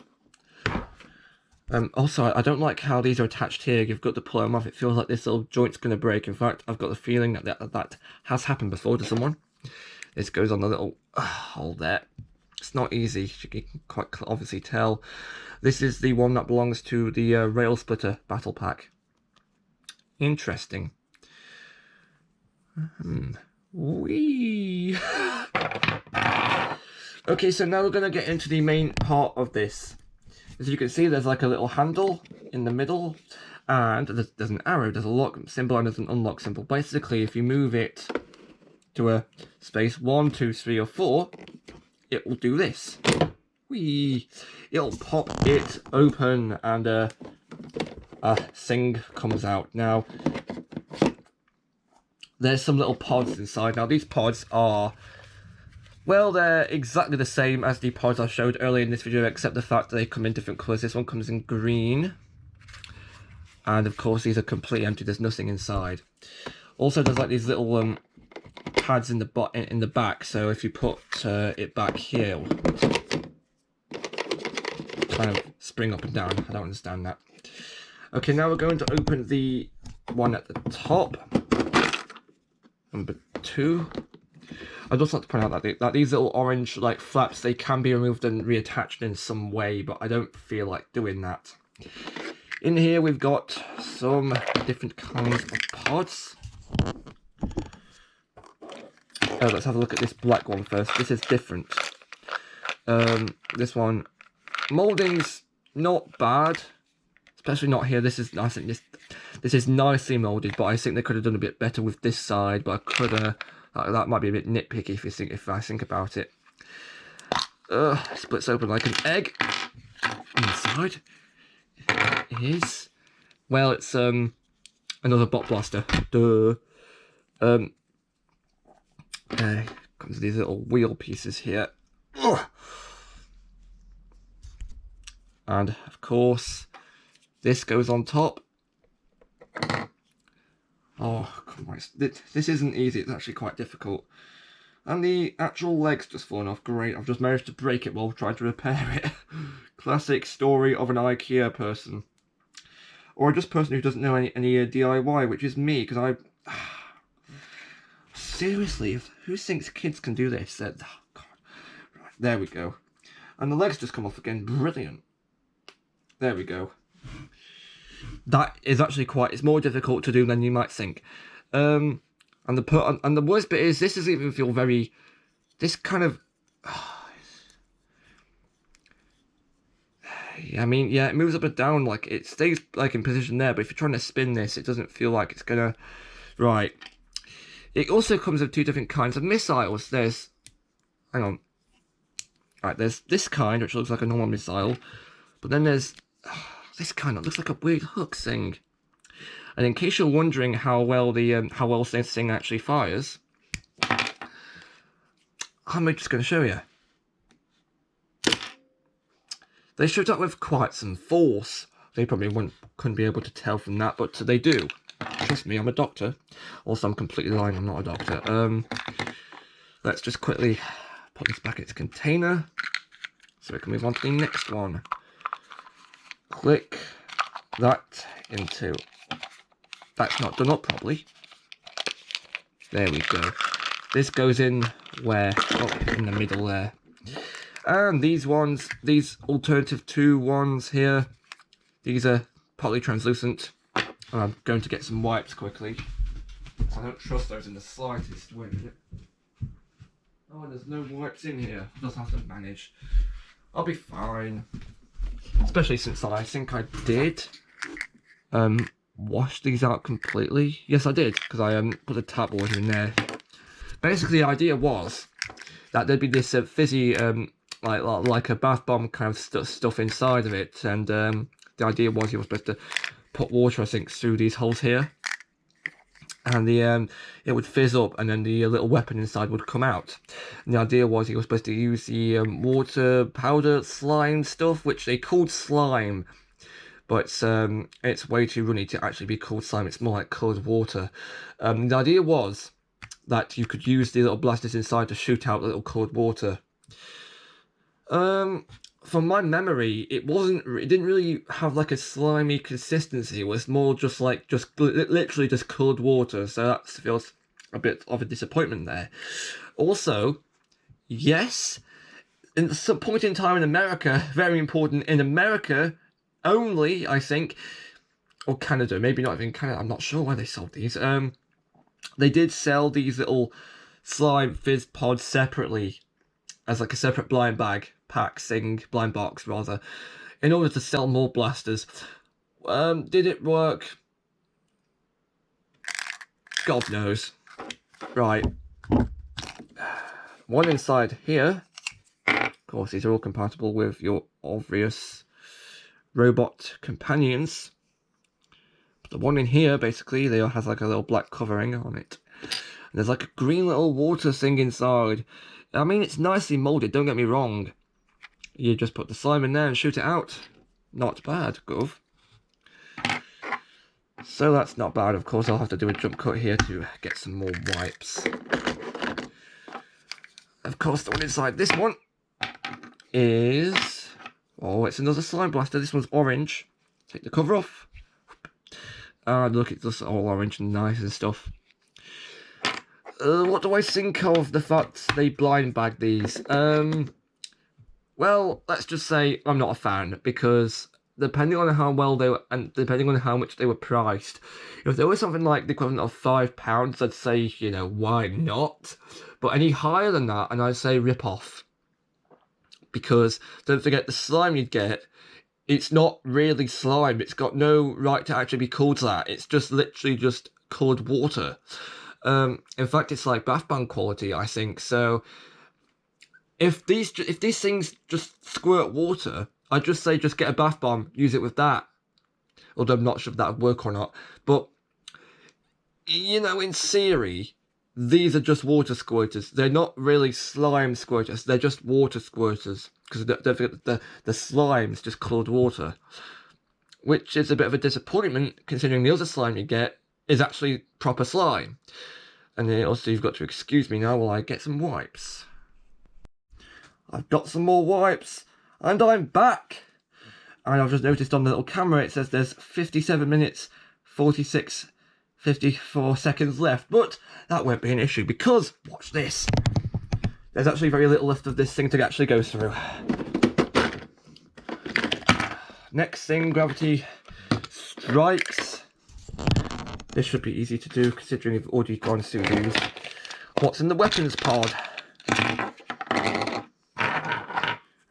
Also, I don't like how these are attached here. You've got to pull them off. It feels like this little joint's going to break. In fact, I've got the feeling that has happened before to someone. This goes on the little hole there. It's not easy. You can quite obviously tell. This is the one that belongs to the Rail Splitter Battle Pack. Interesting. Whee! Okay, so now we're going to get into the main part of this. As you can see, there's like a little handle in the middle, and there's an arrow, there's a lock symbol, and there's an unlock symbol. Basically, if you move it to a space 1, 2, 3, or 4, it will do this. Whee! It'll pop it open, and a thing comes out. Now, there's some little pods inside. Now, these pods are... Well, they're exactly the same as the pods I showed earlier in this video, except the fact that they come in different colours. This one comes in green. And, of course, these are completely empty. There's nothing inside. Also, there's like these little pads in the back. So if you put it back here, it'll kind of spring up and down. I don't understand that. Okay, now we're going to open the one at the top. Number 2. I'd also like to point out that these little orange like flaps, they can be removed and reattached in some way, but I don't feel like doing that. In here we've got some different kinds of pods. Let's have a look at this black one first. This is different. This one, moulding's not bad, especially not here. This is, I think this is nicely moulded, but I think they could have done a bit better with this side. But I could that might be a bit nitpicky if I think about it. Splits open like an egg. Inside is, well, it's another bot blaster. Duh. Comes with these little wheel pieces here. Ugh. And of course, this goes on top. Oh, come on. This isn't easy. It's actually quite difficult. And the actual leg's just fallen off. Great. I've just managed to break it while trying to repair it. Classic story of an IKEA person. Or just a person who doesn't know any DIY, which is me, because I... Seriously, who thinks kids can do this? Oh, God. Right, there we go. And the leg's just come off again. Brilliant. There we go. That is actually it's more difficult to do than you might think. And the worst bit is, this doesn't even feel very, this kind of, I mean, yeah, it moves up and down, like, it stays, like, in position there, but if you're trying to spin this, it doesn't feel like it's gonna, right. It also comes with two different kinds of missiles. There's, hang on, right, there's this kind, which looks like a normal missile, but then there's this kind that looks like a weird hook thing. And in case you're wondering how well this thing actually fires, I'm just going to show you. They shoot up with quite some force. They probably couldn't be able to tell from that, but they do. Trust me, I'm a doctor. Also, I'm completely lying, I'm not a doctor. Let's just quickly put this back in its container, so we can move on to the next one. Click that into... That's not done up properly. There we go. This goes in where? Oh, in the middle there. And these ones, these alternative 2 ones here, these are partly translucent. I'm going to get some wipes quickly. I don't trust those in the slightest. Wait a minute. Oh, there's no wipes in here. I'll just have to manage. I'll be fine. Especially since I think I did wash these out completely. Yes, I did, because I put the tap water in there. Basically, the idea was that there'd be this fizzy, like a bath bomb kind of stuff inside of it, and the idea was you were supposed to put water, I think, through these holes here, and it would fizz up, and then the little weapon inside would come out. And the idea was you were supposed to use the water powder slime stuff, which they called slime. But it's way too runny to actually be called slime. It's more like coloured water. The idea was that you could use the little blasters inside to shoot out little coloured water. From my memory, it didn't really have like a slimy consistency. It was more just literally just coloured water. So that feels a bit of a disappointment there. Also, yes, at some point in time in America, very important, in America only, I think, or Canada, maybe not even Canada, I'm not sure why they sold these. They did sell these little slime fizz pods separately, as like a separate blind box rather, in order to sell more blasters. Did it work? God knows. Right. One inside here. Of course, these are all compatible with your obvious robot companions. But the one in here, basically, they all has like a little black covering on it. And there's like a green little water thing inside. I mean, it's nicely molded, don't get me wrong. You just put the slime in there and shoot it out. Not bad, Gov. So that's not bad. Of course, I'll have to do a jump cut here to get some more wipes. Of course, the one inside this one is... Oh, it's another slime blaster. This one's orange. Take the cover off. Ah, look, it's just all orange and nice and stuff. What do I think of the fact they blind bag these? Well, let's just say I'm not a fan, because depending on how well they were, and depending on how much they were priced, if there was something like the equivalent of £5, I'd say, you know, why not? But any higher than that, and I'd say rip off. Because don't forget, the slime you'd get, it's not really slime. It's got no right to actually be called that. It's just literally just coloured water. In fact, it's like bath bomb quality, I think. So if these things just squirt water, I'd just say just get a bath bomb, use it with that. Although I'm not sure if that would work or not. But, you know, in theory, these are just water squirters. They're not really slime squirters. They're just water squirters because the slime's just coloured water, which is a bit of a disappointment considering the other slime you get is actually proper slime. And then also you've got to excuse me now while I get some wipes. I've got some more wipes and I'm back. And I've just noticed on the little camera it says there's 57 minutes 54 seconds left, but that won't be an issue because, watch this, there's actually very little left of this thing to actually go through. Next thing, gravity strikes. This should be easy to do considering you've already gone through these. What's in the weapons pod?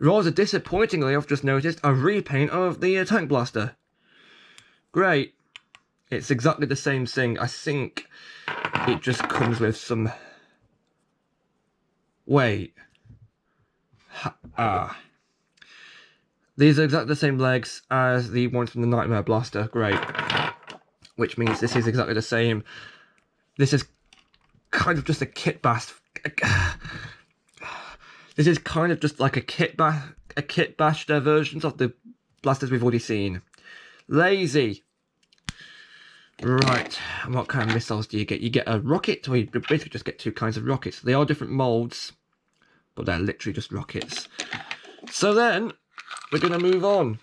Rather disappointingly, I've just noticed a repaint of the tank blaster. Great. It's exactly the same thing. I think it just comes with some... Wait. These are exactly the same legs as the ones from the Nightmare Blaster. Great. Which means this is exactly the same. This is kind of just a kit bash. This is kind of just like a kit bashed versions of the blasters we've already seen. Lazy. Right, and what kind of missiles do you get? You get a rocket, or you basically just get two kinds of rockets. They are different molds, but they're literally just rockets. So then, we're going to move on.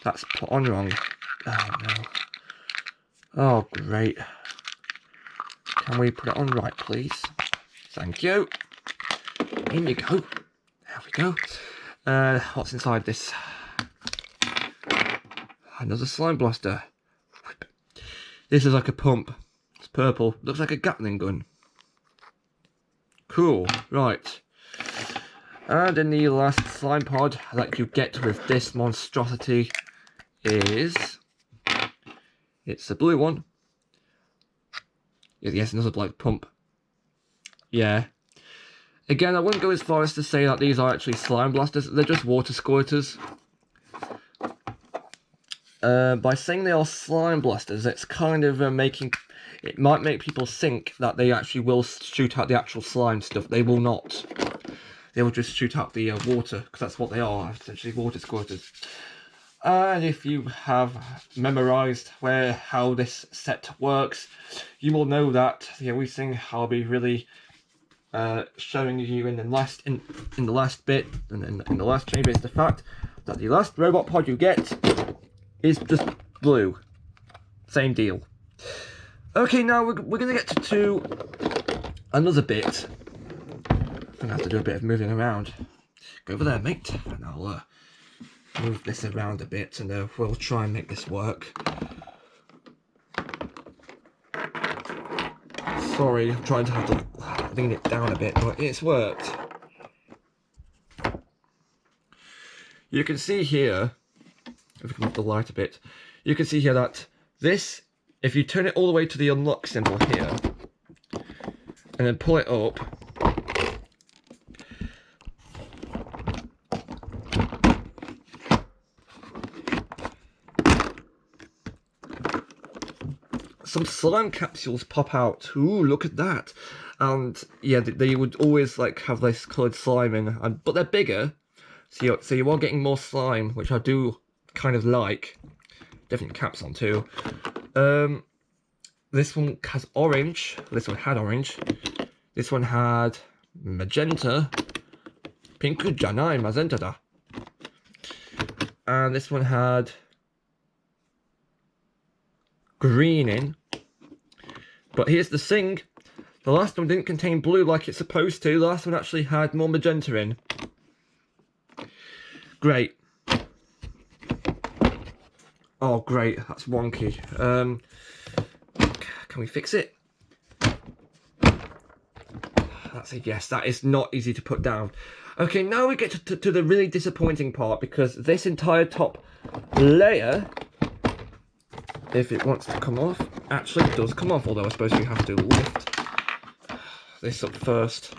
That's put on wrong. Oh no. Oh great. Can we put it on right, please? Thank you. In you go. There we go. What's inside this? Another slime blaster. This is like a pump. It's purple. Looks like a Gatling gun. Cool. Right. And in the last slime pod that you get with this monstrosity is... It's the blue one. Yes, another black pump. Yeah. Again, I wouldn't go as far as to say that these are actually slime blasters. They're just water squirters. By saying they are slime blasters, it's kind of making... It might make people think that they actually will shoot out the actual slime stuff. They will not. They will just shoot out the water, because that's what they are, essentially water squirters. And if you have memorised how this set works, you will know that the only thing I'll be really showing you in the last bit and in the last chamber is the fact that the last robot pod you get is just blue. Same deal. Okay, now we're going to get to another bit. I'm going to have to do a bit of moving around. Go over there, mate, and I'll move this around a bit, and we'll try and make this work. Sorry, I'm trying to have to lean it down a bit, but it's worked. You can see here, if we can move the light a bit, you can see here that this, if you turn it all the way to the unlock symbol here, and then pull it up, some slime capsules pop out. Ooh, look at that. And yeah, they would always like have this coloured slime in, but they're bigger, so you are getting more slime, which I do kind of like. Different caps on too. This one has orange. This one had orange. This one had magenta. Pink janai magenta da. And this one had green in. But here's the thing. The last one didn't contain blue like it's supposed to. The last one actually had more magenta in. Great. Oh, great. That's wonky. Can we fix it? That's a yes. That is not easy to put down. Okay, now we get to the really disappointing part, because this entire top layer, if it wants to come off, actually does come off, although I suppose you have to lift this up first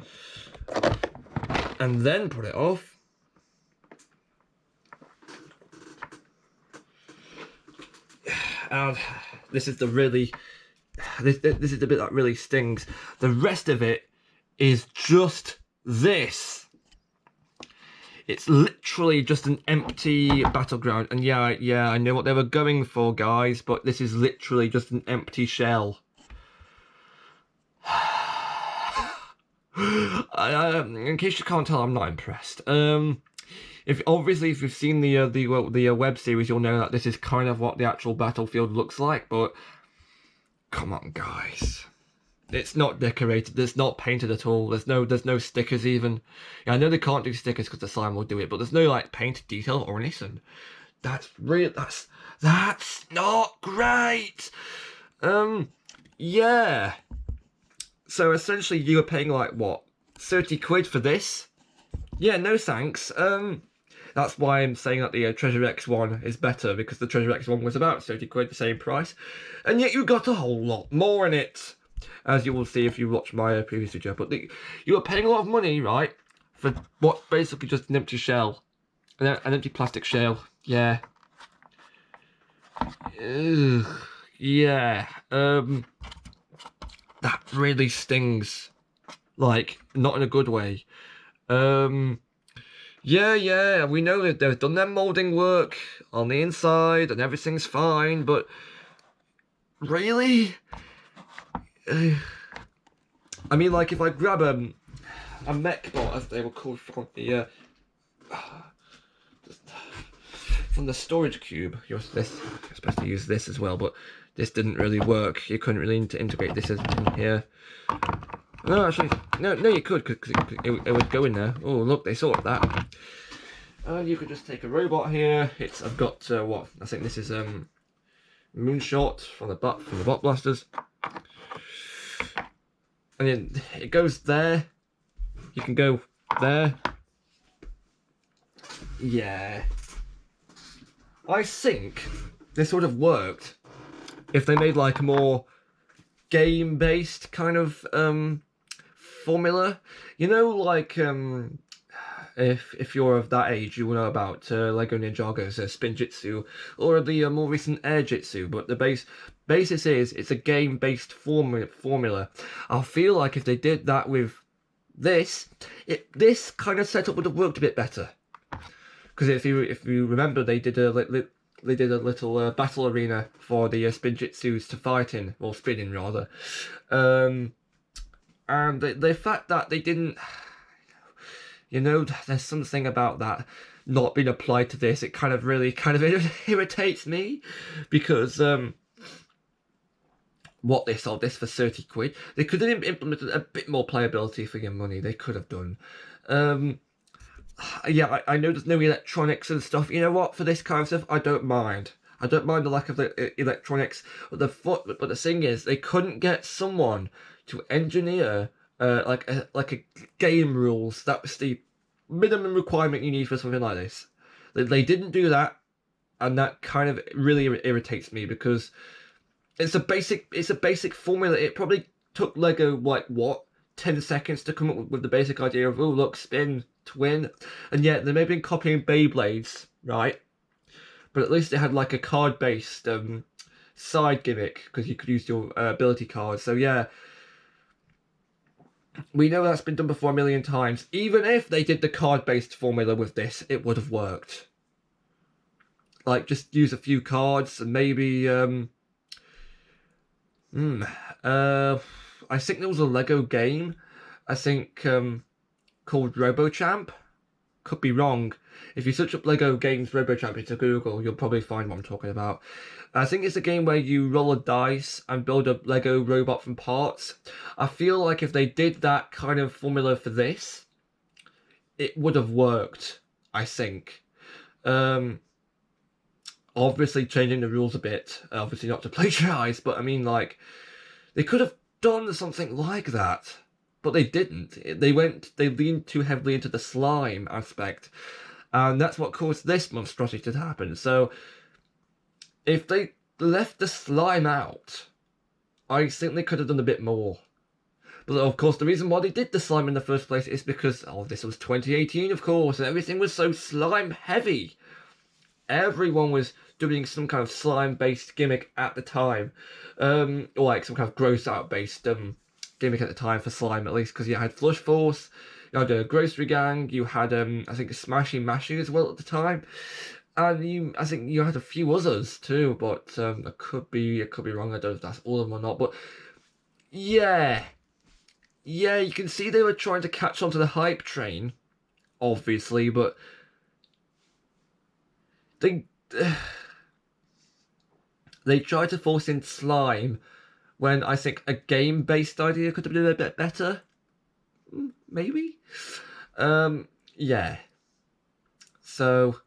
and then put it off. And this is the really this is the bit that really stings. The rest of it is just this. It's literally just an empty battleground. And yeah, I know what they were going for, guys, but this is literally just an empty shell. In case you can't tell, I'm not impressed. If you've seen the web series, you'll know that this is kind of what the actual battlefield looks like. But come on, guys. It's not decorated. It's not painted at all. There's no stickers even. Yeah, I know they can't do stickers because the slime will do it, but there's no like painted detail or anything. That's not great. Yeah. So essentially, you were paying like what, 30 quid for this? Yeah, no thanks. That's why I'm saying that the Treasure X one is better, because the Treasure X one was about 30 quid, the same price, and yet you got a whole lot more in it. As you will see if you watch my previous video, but you were paying a lot of money, right, for what basically just an empty shell, an empty plastic shell. Yeah. Ugh. Yeah. That really stings. Like, not in a good way. Yeah, we know that they've done their moulding work on the inside and everything's fine, but really? I mean, like, if I grab a mech bot, as they were called from the storage cube, you're supposed to use this as well, but this didn't really work. You couldn't really integrate this in here. No, actually, no, you could, because it would go in there. Oh, look, they sorted that. You could just take a robot here. I've got what? I think this is Moonshot from the Bot Blasters. And then it goes there. You can go there. Yeah. I think this would have worked if they made like a more game-based kind of formula. You know, like if you're of that age, you will know about Lego Ninjago's Spinjitzu, or the more recent Air Jitsu, but the basis is it's a game-based formula. I feel like if they did that with this, this kind of setup would have worked a bit better. Because if you remember, they did a little battle arena for the Spinjitsus to fight in, or spin in rather, and the fact that they didn't, you know, there's something about that not being applied to this. It kind of irritates me, because what they sold this for 30 quid. They could have implemented a bit more playability for your money. They could have done. Yeah, I know there's no electronics and stuff. You know what? For this kind of stuff, I don't mind. I don't mind the lack of the electronics. But the thing is, they couldn't get someone to engineer like a game rules. That was the minimum requirement you need for something like this. They didn't do that, and that kind of really irritates me, because it's a basic formula. It probably took Lego like what, 10 seconds to come up with the basic idea of, oh look, spin, twin, and yet they may have been copying Beyblades, right? But at least it had like a card-based side gimmick, because you could use your ability cards. So yeah, we know that's been done before a million times. Even if they did the card-based formula with this, it would have worked. Like, just use a few cards and maybe I think there was a Lego game, I think called RoboChamp. Could be wrong. If you search up Lego games RoboChamp into Google, you'll probably find what I'm talking about. I think it's a game where you roll a dice and build a Lego robot from parts. I feel like if they did that kind of formula for this, it would have worked, I think. Obviously changing the rules a bit, obviously not to plagiarize, but I mean, like, they could have done something like that, but they didn't. They leaned too heavily into the slime aspect, and that's what caused this monstrosity to happen. So if they left the slime out, I think they could have done a bit more. But of course, the reason why they did the slime in the first place is because, oh, this was 2018, of course, and everything was so slime heavy. Everyone was doing some kind of slime-based gimmick at the time, or like some kind of gross-out-based gimmick at the time for slime, at least, because you had Flush Force, you had a Grocery Gang, you had I think Smashy Mashy as well at the time, and I think you had a few others too, but I could be wrong. I don't know if that's all of them or not, but yeah, you can see they were trying to catch on to the hype train, obviously, but they tried to force in slime when I think a game-based idea could have been a bit better. Maybe? Yeah. So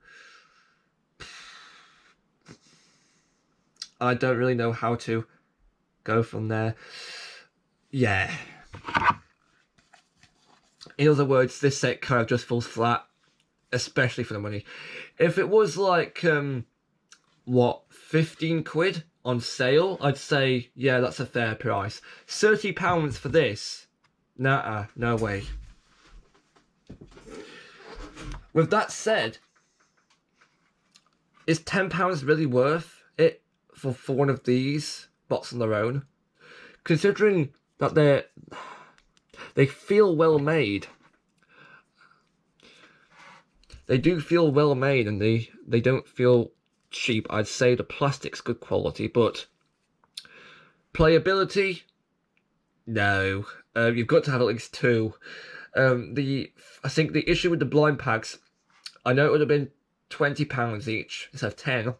I don't really know how to go from there. Yeah. In other words, this set kind of just falls flat, especially for the money. If it was like, what, 15 quid on sale, I'd say, yeah, that's a fair price. £30 for this? Nah, no way. With that said, is £10 really worth it for one of these bots on their own? Considering that they feel well made. They do feel well made, and they don't feel cheap. I'd say the plastic's good quality, but playability, no. You've got to have at least two. I think the issue with the blind packs, I know it would have been £20 each instead of 10,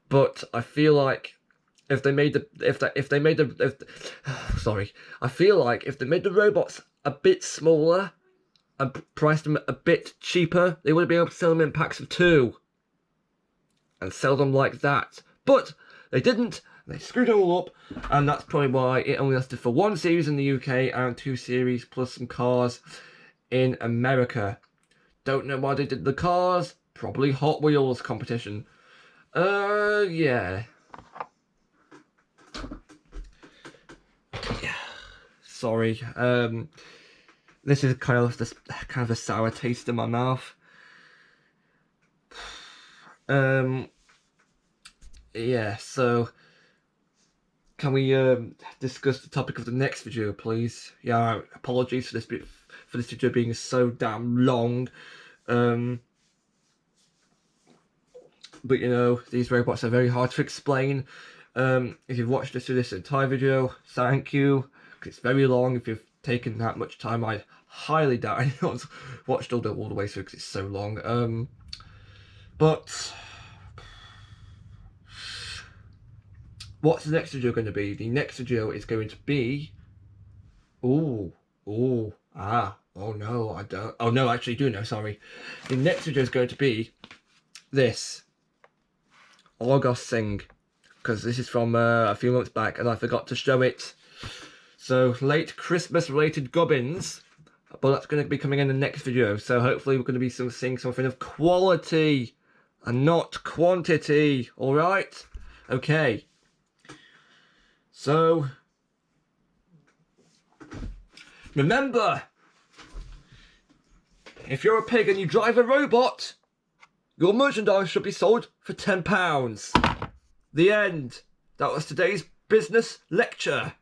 but I feel like if they made the robots a bit smaller and priced them a bit cheaper, they would have been able to sell them in packs of 2 and sell them like that. But they didn't. They screwed it all up, and that's probably why it only lasted for 1 series in the UK and 2 series plus some cars in America. Don't know why they did the cars. Probably Hot Wheels competition. Yeah. Sorry. This is kind of a sour taste in my mouth. Yeah, so can we discuss the topic of the next video, please? Yeah, apologies for this video being so damn long. But you know, these robots are very hard to explain. If you've watched this entire video, thank you. It's very long. If you've taken that much time, I highly doubt anyone's watched all the way through because it's so long. But what's the next video going to be? The next video is going to be... Oh no, I don't. Oh no, I actually do know, sorry. The next video is going to be this. Argos Sing. Because this is from a few months back and I forgot to show it. So, late Christmas related gubbins. But that's going to be coming in the next video. So hopefully we're going to be seeing something of quality and not quantity. Alright? Okay. So, remember, if you're a pig and you drive a robot, your merchandise should be sold for £10. The end. That was today's business lecture.